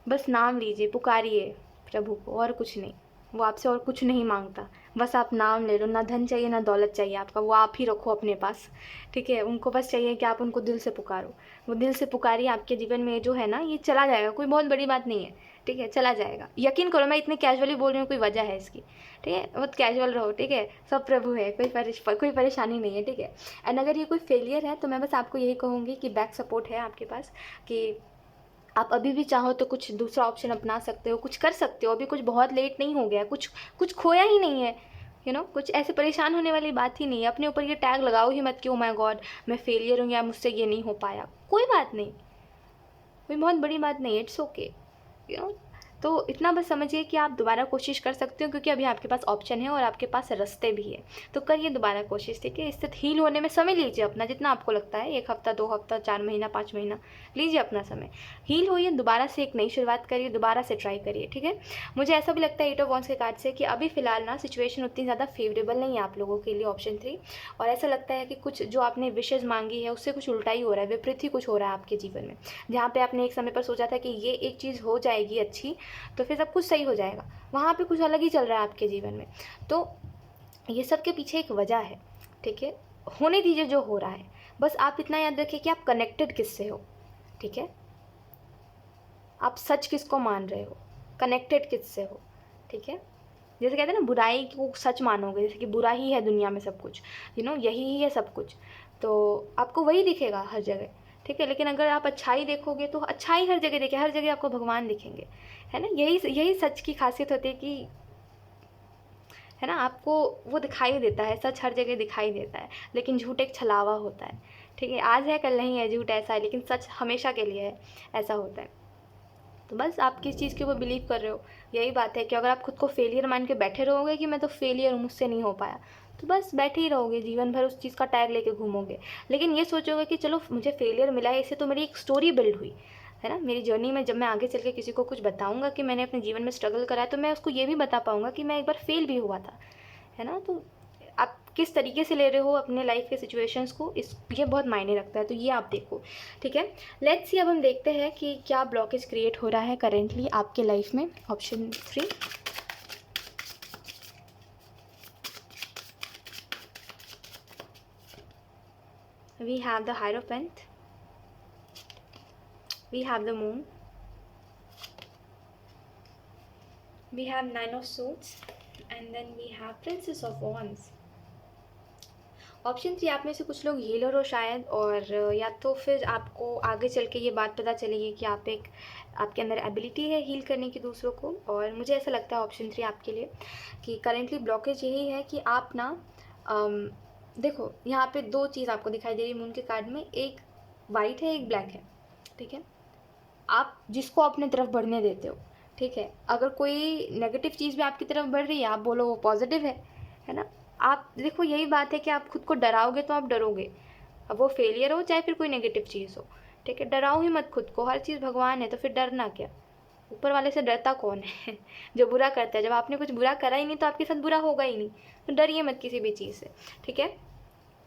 बस नाम लीजिए, पुकारिए प्रभु को, और कुछ नहीं। वो आपसे और कुछ नहीं मांगता, बस आप नाम ले लो। ना धन चाहिए ना दौलत चाहिए आपका, वो आप ही रखो अपने पास, ठीक है? उनको बस चाहिए कि आप उनको दिल से पुकारो। वो दिल से पुकारिए, आपके जीवन में जो है ना ये चला जाएगा, कोई बहुत बड़ी बात नहीं है, ठीक है, चला जाएगा। यकीन करो मैं इतने कैजुअली बोल रही हूँ, कोई वजह है इसकी, ठीक है। बहुत कैजुअल रहो, ठीक है, सब प्रभु है, कोई परेशानी नहीं है, ठीक है। एंड अगर ये कोई फेलियर है तो मैं बस आपको यही कहूँगी कि बैक सपोर्ट है आपके पास, कि आप अभी भी चाहो तो कुछ दूसरा ऑप्शन अपना सकते हो, कुछ कर सकते हो, अभी कुछ बहुत लेट नहीं हो गया, कुछ कुछ खोया ही नहीं है, कुछ ऐसे परेशान होने वाली बात ही नहीं है। अपने ऊपर ये टैग लगाओ ही मत कि ओ माय गॉड मैं फेलियर हूँ या मुझसे ये नहीं हो पाया। कोई बात नहीं, कोई बहुत बड़ी बात नहीं, इट्स ओके, यू नो। तो इतना बस समझिए कि आप दोबारा कोशिश कर सकते हो, क्योंकि अभी आपके पास ऑप्शन है और आपके पास रास्ते भी है। तो करिए दोबारा कोशिश, ठीक है। इससे हील होने में समय लीजिए अपना, जितना आपको लगता है, 1 हफ्ता, 2 हफ्ता, 4 महीना, 5 महीना, लीजिए अपना समय, हील होइए, दोबारा से एक नई शुरुआत करिए, दोबारा से ट्राई करिए, ठीक है। मुझे ऐसा भी लगता है 8 ऑफ वॉन्ड्स के कार्ड से कि अभी फ़िलहाल ना सिचुएशन उतनी ज़्यादा फेवरेबल नहीं है आप लोगों के लिए, ऑप्शन 3। और ऐसा लगता है कि कुछ जो आपने विशेज़ मांगी है उससे कुछ उल्टा ही हो रहा है, विपरीत ही कुछ हो रहा है आपके जीवन में। जहाँ पे आपने एक समय पर सोचा था कि ये एक चीज़ हो जाएगी अच्छी, तो फिर सब कुछ सही हो जाएगा, वहाँ पे कुछ अलग ही चल रहा है आपके जीवन में। तो ये सब के पीछे एक वजह है, ठीक है। होने दीजिए जो हो रहा है, बस आप इतना याद रखिए कि आप कनेक्टेड किससे हो, ठीक है। आप सच किसको मान रहे हो, कनेक्टेड किससे हो, ठीक है। जैसे कहते हैं ना, बुराई को सच मानोगे, जैसे कि बुरा ही है दुनिया में सब कुछ, यही ही है सब कुछ, तो आपको वही दिखेगा हर जगह, ठीक है। लेकिन अगर आप अच्छाई देखोगे तो अच्छाई हर जगह दिखे, हर जगह आपको भगवान दिखेंगे, है ना। यही सच की खासियत होती है कि, है ना, आपको वो दिखाई देता है, सच हर जगह दिखाई देता है, लेकिन झूठ एक छलावा होता है, ठीक है। आज है कल नहीं है, झूठ ऐसा है, लेकिन सच हमेशा के लिए है, ऐसा होता है। तो बस आप किस चीज़ के ऊपर बिलीव कर रहे हो, यही बात है कि अगर आप खुद को फेलियर मान के बैठे रहोगे कि मैं तो फेलियर हूँ, मुझसे नहीं हो पाया, तो बस बैठे ही रहोगे, जीवन भर उस चीज़ का टैग लेके घूमोगे। लेकिन ये सोचोगे कि चलो मुझे फेलियर मिला है, इससे तो मेरी एक स्टोरी बिल्ड हुई, है ना। मेरी जर्नी में जब मैं आगे चल के किसी को कुछ बताऊँगा कि मैंने अपने जीवन में स्ट्रगल करा है, तो मैं उसको ये भी बता पाऊँगा कि मैं एक बार फेल भी हुआ था, है ना। तो आप किस तरीके से ले रहे हो अपने लाइफ के सिचुएशंस को, ये बहुत मायने रखता है, तो ये आप देखो, ठीक है। लेट्स सी, अब हम देखते हैं कि क्या ब्लॉकेज क्रिएट हो रहा है करेंटली आपके लाइफ में, option 3। We have the hierophant, we have the moon, we have 9 of suits, and then we have princess of wands. Option 3, आप में से कुछ लोग हीलर हो शायद, और या तो फिर आपको आगे चल के ये बात पता चलेगी कि आपके अंदर एबिलिटी है हील करने की दूसरों को। और मुझे ऐसा लगता है ऑप्शन 3 आपके लिए कि करेंटली ब्लॉकेज यही है कि आप ना, देखो यहाँ पे 2 चीज़ आपको दिखाई दे रही है मून के कार्ड में, एक वाइट है, एक ब्लैक है, ठीक है। आप जिसको अपने तरफ बढ़ने देते हो, ठीक है। अगर कोई नेगेटिव चीज़ भी आपकी तरफ बढ़ रही है, आप बोलो वो पॉजिटिव है ना। आप देखो, यही बात है कि आप खुद को डराओगे तो आप डरोगे, अब वो फेलियर हो चाहे फिर कोई नेगेटिव चीज़ हो, ठीक है। डराओ ही मत खुद को, हर चीज़ भगवान है, तो फिर डरना क्या, ऊपर वाले से डरता कौन है जो बुरा करता है। जब आपने कुछ बुरा करा ही नहीं तो आपके साथ बुरा होगा ही नहीं, तो डरिए मत किसी भी चीज़ से, ठीक है।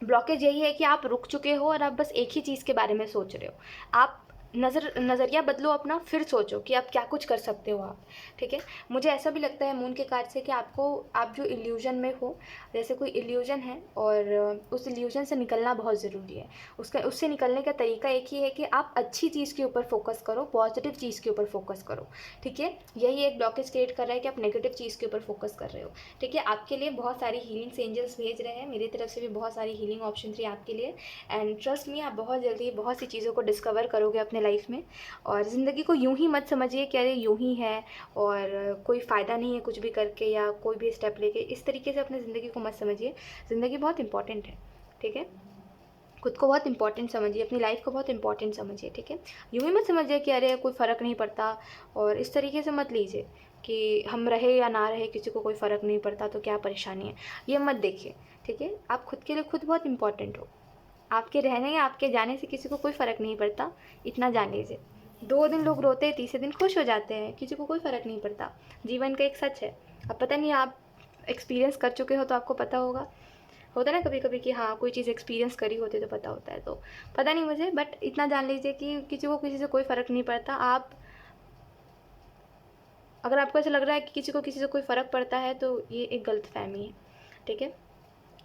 ब्लॉकेज यही है कि आप रुक चुके हो और आप बस एक ही चीज़ के बारे में सोच रहे हो। आप नज़रिया बदलो अपना, फिर सोचो कि आप क्या कुछ कर सकते हो आप, ठीक है। मुझे ऐसा भी लगता है मून के कार्ड से कि आप जो इल्यूजन में हो, जैसे कोई इल्यूजन है और उस इल्यूजन से निकलना बहुत ज़रूरी है। उससे निकलने का तरीका एक ही है कि आप अच्छी चीज़ के ऊपर फोकस करो, पॉजिटिव चीज़ के ऊपर फोकस करो, ठीक है। यही एक ब्लॉकेज क्रिएट कर रहा है कि आप नेगेटिव चीज़ के ऊपर फोकस कर रहे हो, ठीक है। आपके लिए बहुत सारी हीलिंग्स एंजल्स भेज रहे हैं, मेरी तरफ से भी बहुत सारी हीलिंग, ऑप्शन 3 आपके लिए। एंड ट्रस्ट मी, आप बहुत जल्दी बहुत सी चीज़ों को डिस्कवर करोगे अपने लाइफ में। और ज़िंदगी को यूं ही मत समझिए कि अरे यूं ही है और कोई फ़ायदा नहीं है कुछ भी करके या कोई भी स्टेप लेके, इस तरीके से अपनी ज़िंदगी को मत समझिए। ज़िंदगी बहुत इंपॉर्टेंट है, ठीक है। खुद को बहुत इंपॉर्टेंट समझिए, अपनी लाइफ को बहुत इंपॉर्टेंट समझिए, ठीक है। यूं ही मत समझिए कि अरे कोई फ़र्क नहीं पड़ता, और इस तरीके से मत लीजिए कि हम रहे या ना रहे किसी को कोई फ़र्क नहीं पड़ता तो क्या परेशानी है, ये मत देखिए, ठीक है। आप खुद के लिए खुद बहुत इंपॉर्टेंट हो, आपके रहने या आपके जाने से किसी को कोई फ़र्क नहीं पड़ता, इतना जान लीजिए। 2 दिन लोग रोते हैं, तीसरे दिन खुश हो जाते हैं, किसी को कोई फ़र्क नहीं पड़ता, जीवन का एक सच है। अब पता नहीं, आप एक्सपीरियंस कर चुके हो तो आपको पता होगा, होता है ना कभी कभी कि हाँ कोई चीज़ एक्सपीरियंस करी होती है तो पता होता है, तो पता नहीं मुझे, बट इतना जान लीजिए कि किसी को किसी से कोई फ़र्क नहीं पड़ता। आप अगर आपको ऐसा लग रहा है कि किसी को किसी से कोई फ़र्क पड़ता है तो ये एक गलतफ़हमी है, ठीक है।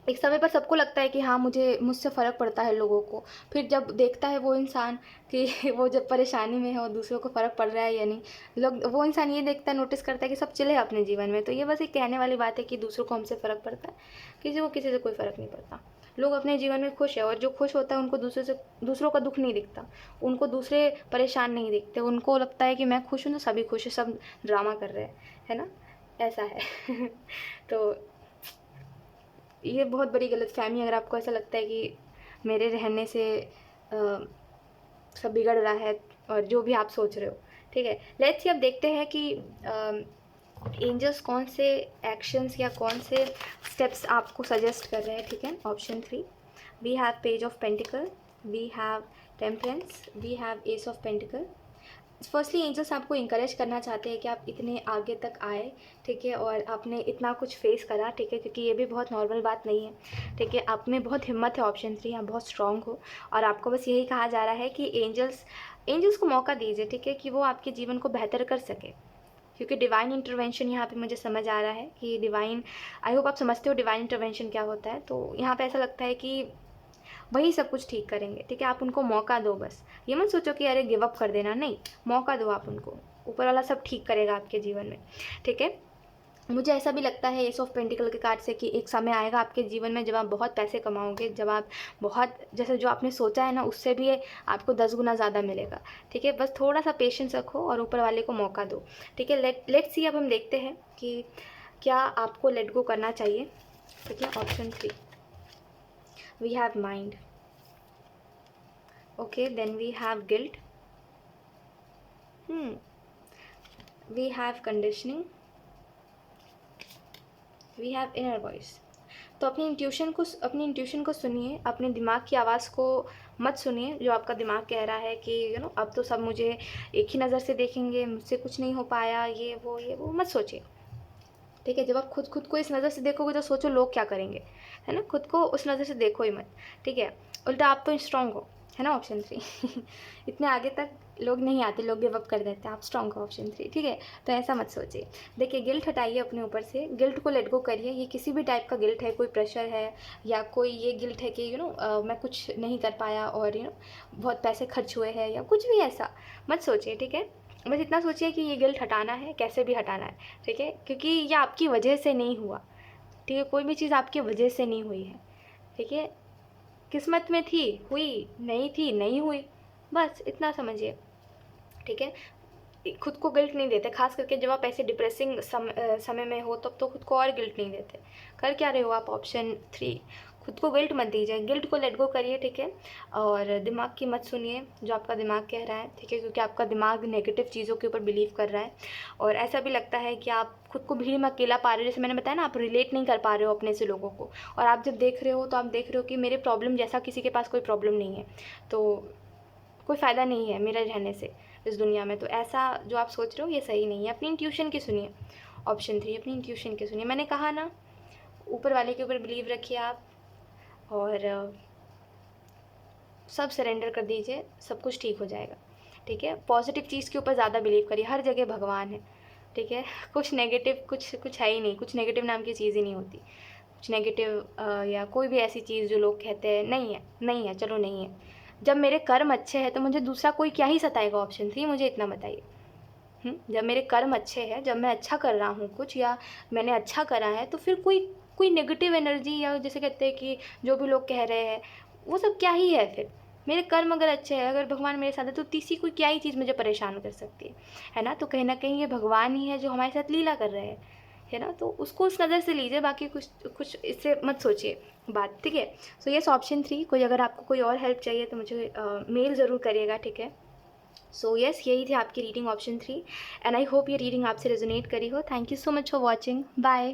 एक समय पर सबको लगता है कि हाँ, मुझसे फ़र्क पड़ता है लोगों को। फिर जब देखता है वो इंसान कि वो जब परेशानी में है और दूसरों को फ़र्क पड़ रहा है या नहीं, लोग वो इंसान ये देखता है, नोटिस करता है कि सब चिल है अपने जीवन में। तो ये बस एक कहने वाली बात है कि दूसरों को हमसे फ़र्क पड़ता है, किसी को किसी से कोई फ़र्क नहीं पड़ता। लोग अपने जीवन में खुश है, और जो खुश होता है उनको दूसरों का दुःख नहीं दिखता, उनको दूसरे परेशान नहीं दिखते। उनको लगता है कि मैं खुश हूँ तो सभी खुश हैं, सब ड्रामा कर रहे हैं, है ना? ऐसा है। तो ये बहुत बड़ी गलतफ़हमी, अगर आपको ऐसा लगता है कि मेरे रहने से सब बिगड़ रहा है, और जो भी आप सोच रहे हो, ठीक है। लेट्स सी, अब देखते हैं कि एंजल्स कौन से एक्शंस या कौन से स्टेप्स आपको सजेस्ट कर रहे हैं, ठीक है। Option 3, we have page of pentacle, we have temperance, we have ace of pentacle. Firstly angels आपको इंकरेज करना चाहते हैं कि आप इतने आगे तक आए, ठीक है, और आपने इतना कुछ फेस करा, ठीक है, क्योंकि ये भी बहुत नॉर्मल बात नहीं है, ठीक है। आप में बहुत हिम्मत है, ऑप्शन 3, आप बहुत स्ट्रांग हो, और आपको बस यही कहा जा रहा है कि एंजल्स को मौका दीजिए, ठीक है, कि वो आपके जीवन को बेहतर कर सके, क्योंकि डिवाइन इंटरवेंशन यहाँ पे मुझे समझ आ रहा है कि डिवाइन, आई होप आप समझते हो डिवाइन इंटरवेंशन क्या होता है। तो यहाँ पे ऐसा लगता है कि वही सब कुछ ठीक करेंगे, ठीक है। आप उनको मौका दो, बस ये मत सोचो कि अरे गिव अप कर देना, नहीं, मौका दो आप उनको, ऊपर वाला सब ठीक करेगा आपके जीवन में, ठीक है। मुझे ऐसा भी लगता है एस ऑफ पेंटिकल के कार्ड से कि एक समय आएगा आपके जीवन में जब आप बहुत पैसे कमाओगे, जब आप बहुत, जैसे जो आपने सोचा है ना, उससे भी आपको 10 गुना ज़्यादा मिलेगा, ठीक है। बस थोड़ा सा पेशेंस रखो और ऊपर वाले को मौका दो, ठीक है। लेट्स सी, अब हम देखते हैं कि क्या आपको लेट गो करना चाहिए, ठीक है। Option 3, we have mind, okay, then we have guilt, we have conditioning, we have inner voice। तो अपनी इंट्यूशन को सुनिए, अपने दिमाग की आवाज़ को मत सुनिए, जो आपका दिमाग कह रहा है कि अब तो सब मुझे एक ही नज़र से देखेंगे, मुझसे कुछ नहीं हो पाया, ये वो मत सोचिए, ठीक है। जब आप खुद को इस नज़र से देखोगे तो सोचो लोग क्या करेंगे, है ना। खुद को उस नज़र से देखो ही मत, ठीक है। उल्टा आप तो स्ट्रांग हो, है ना, ऑप्शन 3। इतने आगे तक लोग नहीं आते, लोग गिव अप कर देते हैं, आप स्ट्रांग हो, ऑप्शन 3, ठीक है। तो ऐसा मत सोचिए। देखिए, गिल्ट हटाइए अपने ऊपर से, गिल्ट को लेट गो करिए। ये किसी भी टाइप का गिल्ट है, कोई प्रेशर है, या कोई ये गिल्ट है कि मैं कुछ नहीं कर पाया, और बहुत पैसे खर्च हुए हैं, या कुछ भी ऐसा मत सोचिए, ठीक है। बस इतना सोचिए कि ये गिल्ट हटाना है, कैसे भी हटाना है, ठीक है, क्योंकि ये आपकी वजह से नहीं हुआ, ठीक है। कोई भी चीज़ आपकी वजह से नहीं हुई है, ठीक है। किस्मत में थी, हुई, नहीं थी, नहीं हुई, बस इतना समझिए, ठीक है। खुद को गिल्ट नहीं देते, खास करके जब आप ऐसे डिप्रेसिंग समय में हो, तब तो खुद को और गिल्ट नहीं देते। कर क्या रहे हो आप, ऑप्शन 3, खुद को गिल्ट मत दीजिए, गिल्ट को लेट गो करिए, ठीक है। और दिमाग की मत सुनिए जो आपका दिमाग कह रहा है, ठीक है, क्योंकि आपका दिमाग नेगेटिव चीज़ों के ऊपर बिलीव कर रहा है। और ऐसा भी लगता है कि आप खुद को भीड़ में अकेला पा रहे हो, जैसे मैंने बताया ना, आप रिलेट नहीं कर पा रहे हो अपने से लोगों को। और आप जब देख रहे हो तो आप देख रहे हो कि मेरे प्रॉब्लम जैसा किसी के पास कोई प्रॉब्लम नहीं है, तो कोई फ़ायदा नहीं है मेरे रहने से इस दुनिया में। तो ऐसा जो आप सोच रहे हो ये सही नहीं है। अपनी इंट्यूशन की सुनिए, ऑप्शन 3, अपनी इंट्यूशन की सुनिए। मैंने कहा ना, ऊपर वाले के ऊपर बिलीव रखिए आप, और सब सरेंडर कर दीजिए, सब कुछ ठीक हो जाएगा, ठीक है। पॉजिटिव चीज़ के ऊपर ज़्यादा बिलीव करिए, हर जगह भगवान है, ठीक है। कुछ नेगेटिव कुछ है ही नहीं, कुछ नेगेटिव नाम की चीज़ ही नहीं होती। कुछ नेगेटिव या कोई भी ऐसी चीज़ जो लोग कहते हैं नहीं है, चलो नहीं है। जब मेरे कर्म अच्छे हैं तो मुझे दूसरा कोई क्या ही सताएगा, ऑप्शन 3, मुझे इतना बताइए। जब मेरे कर्म अच्छे हैं, जब मैं अच्छा कर रहा हूँ कुछ, या मैंने अच्छा करा है, तो फिर कोई नेगेटिव एनर्जी, या जैसे कहते हैं कि जो भी लोग कह रहे हैं, वो सब क्या ही है। फिर मेरे कर्म अगर अच्छे हैं, अगर भगवान मेरे साथ है, तो तीसरी कोई क्या ही चीज़ मुझे परेशान कर सकती है ना। तो कहीं ना कहीं ये भगवान ही है जो हमारे साथ लीला कर रहे हैं, है ना। तो उसको उस नज़र से लीजिए, बाकी कुछ इससे मत सोचिए बात, ठीक है। So yes, option 3। कोई अगर आपको कोई और हेल्प चाहिए तो मुझे मेल ज़रूर करिएगा, ठीक है। सो यस, यही थी आपकी reading, option 3, and I hope ये रीडिंग आपसे रेजोनेट करी हो। Thank you so much for watching, bye.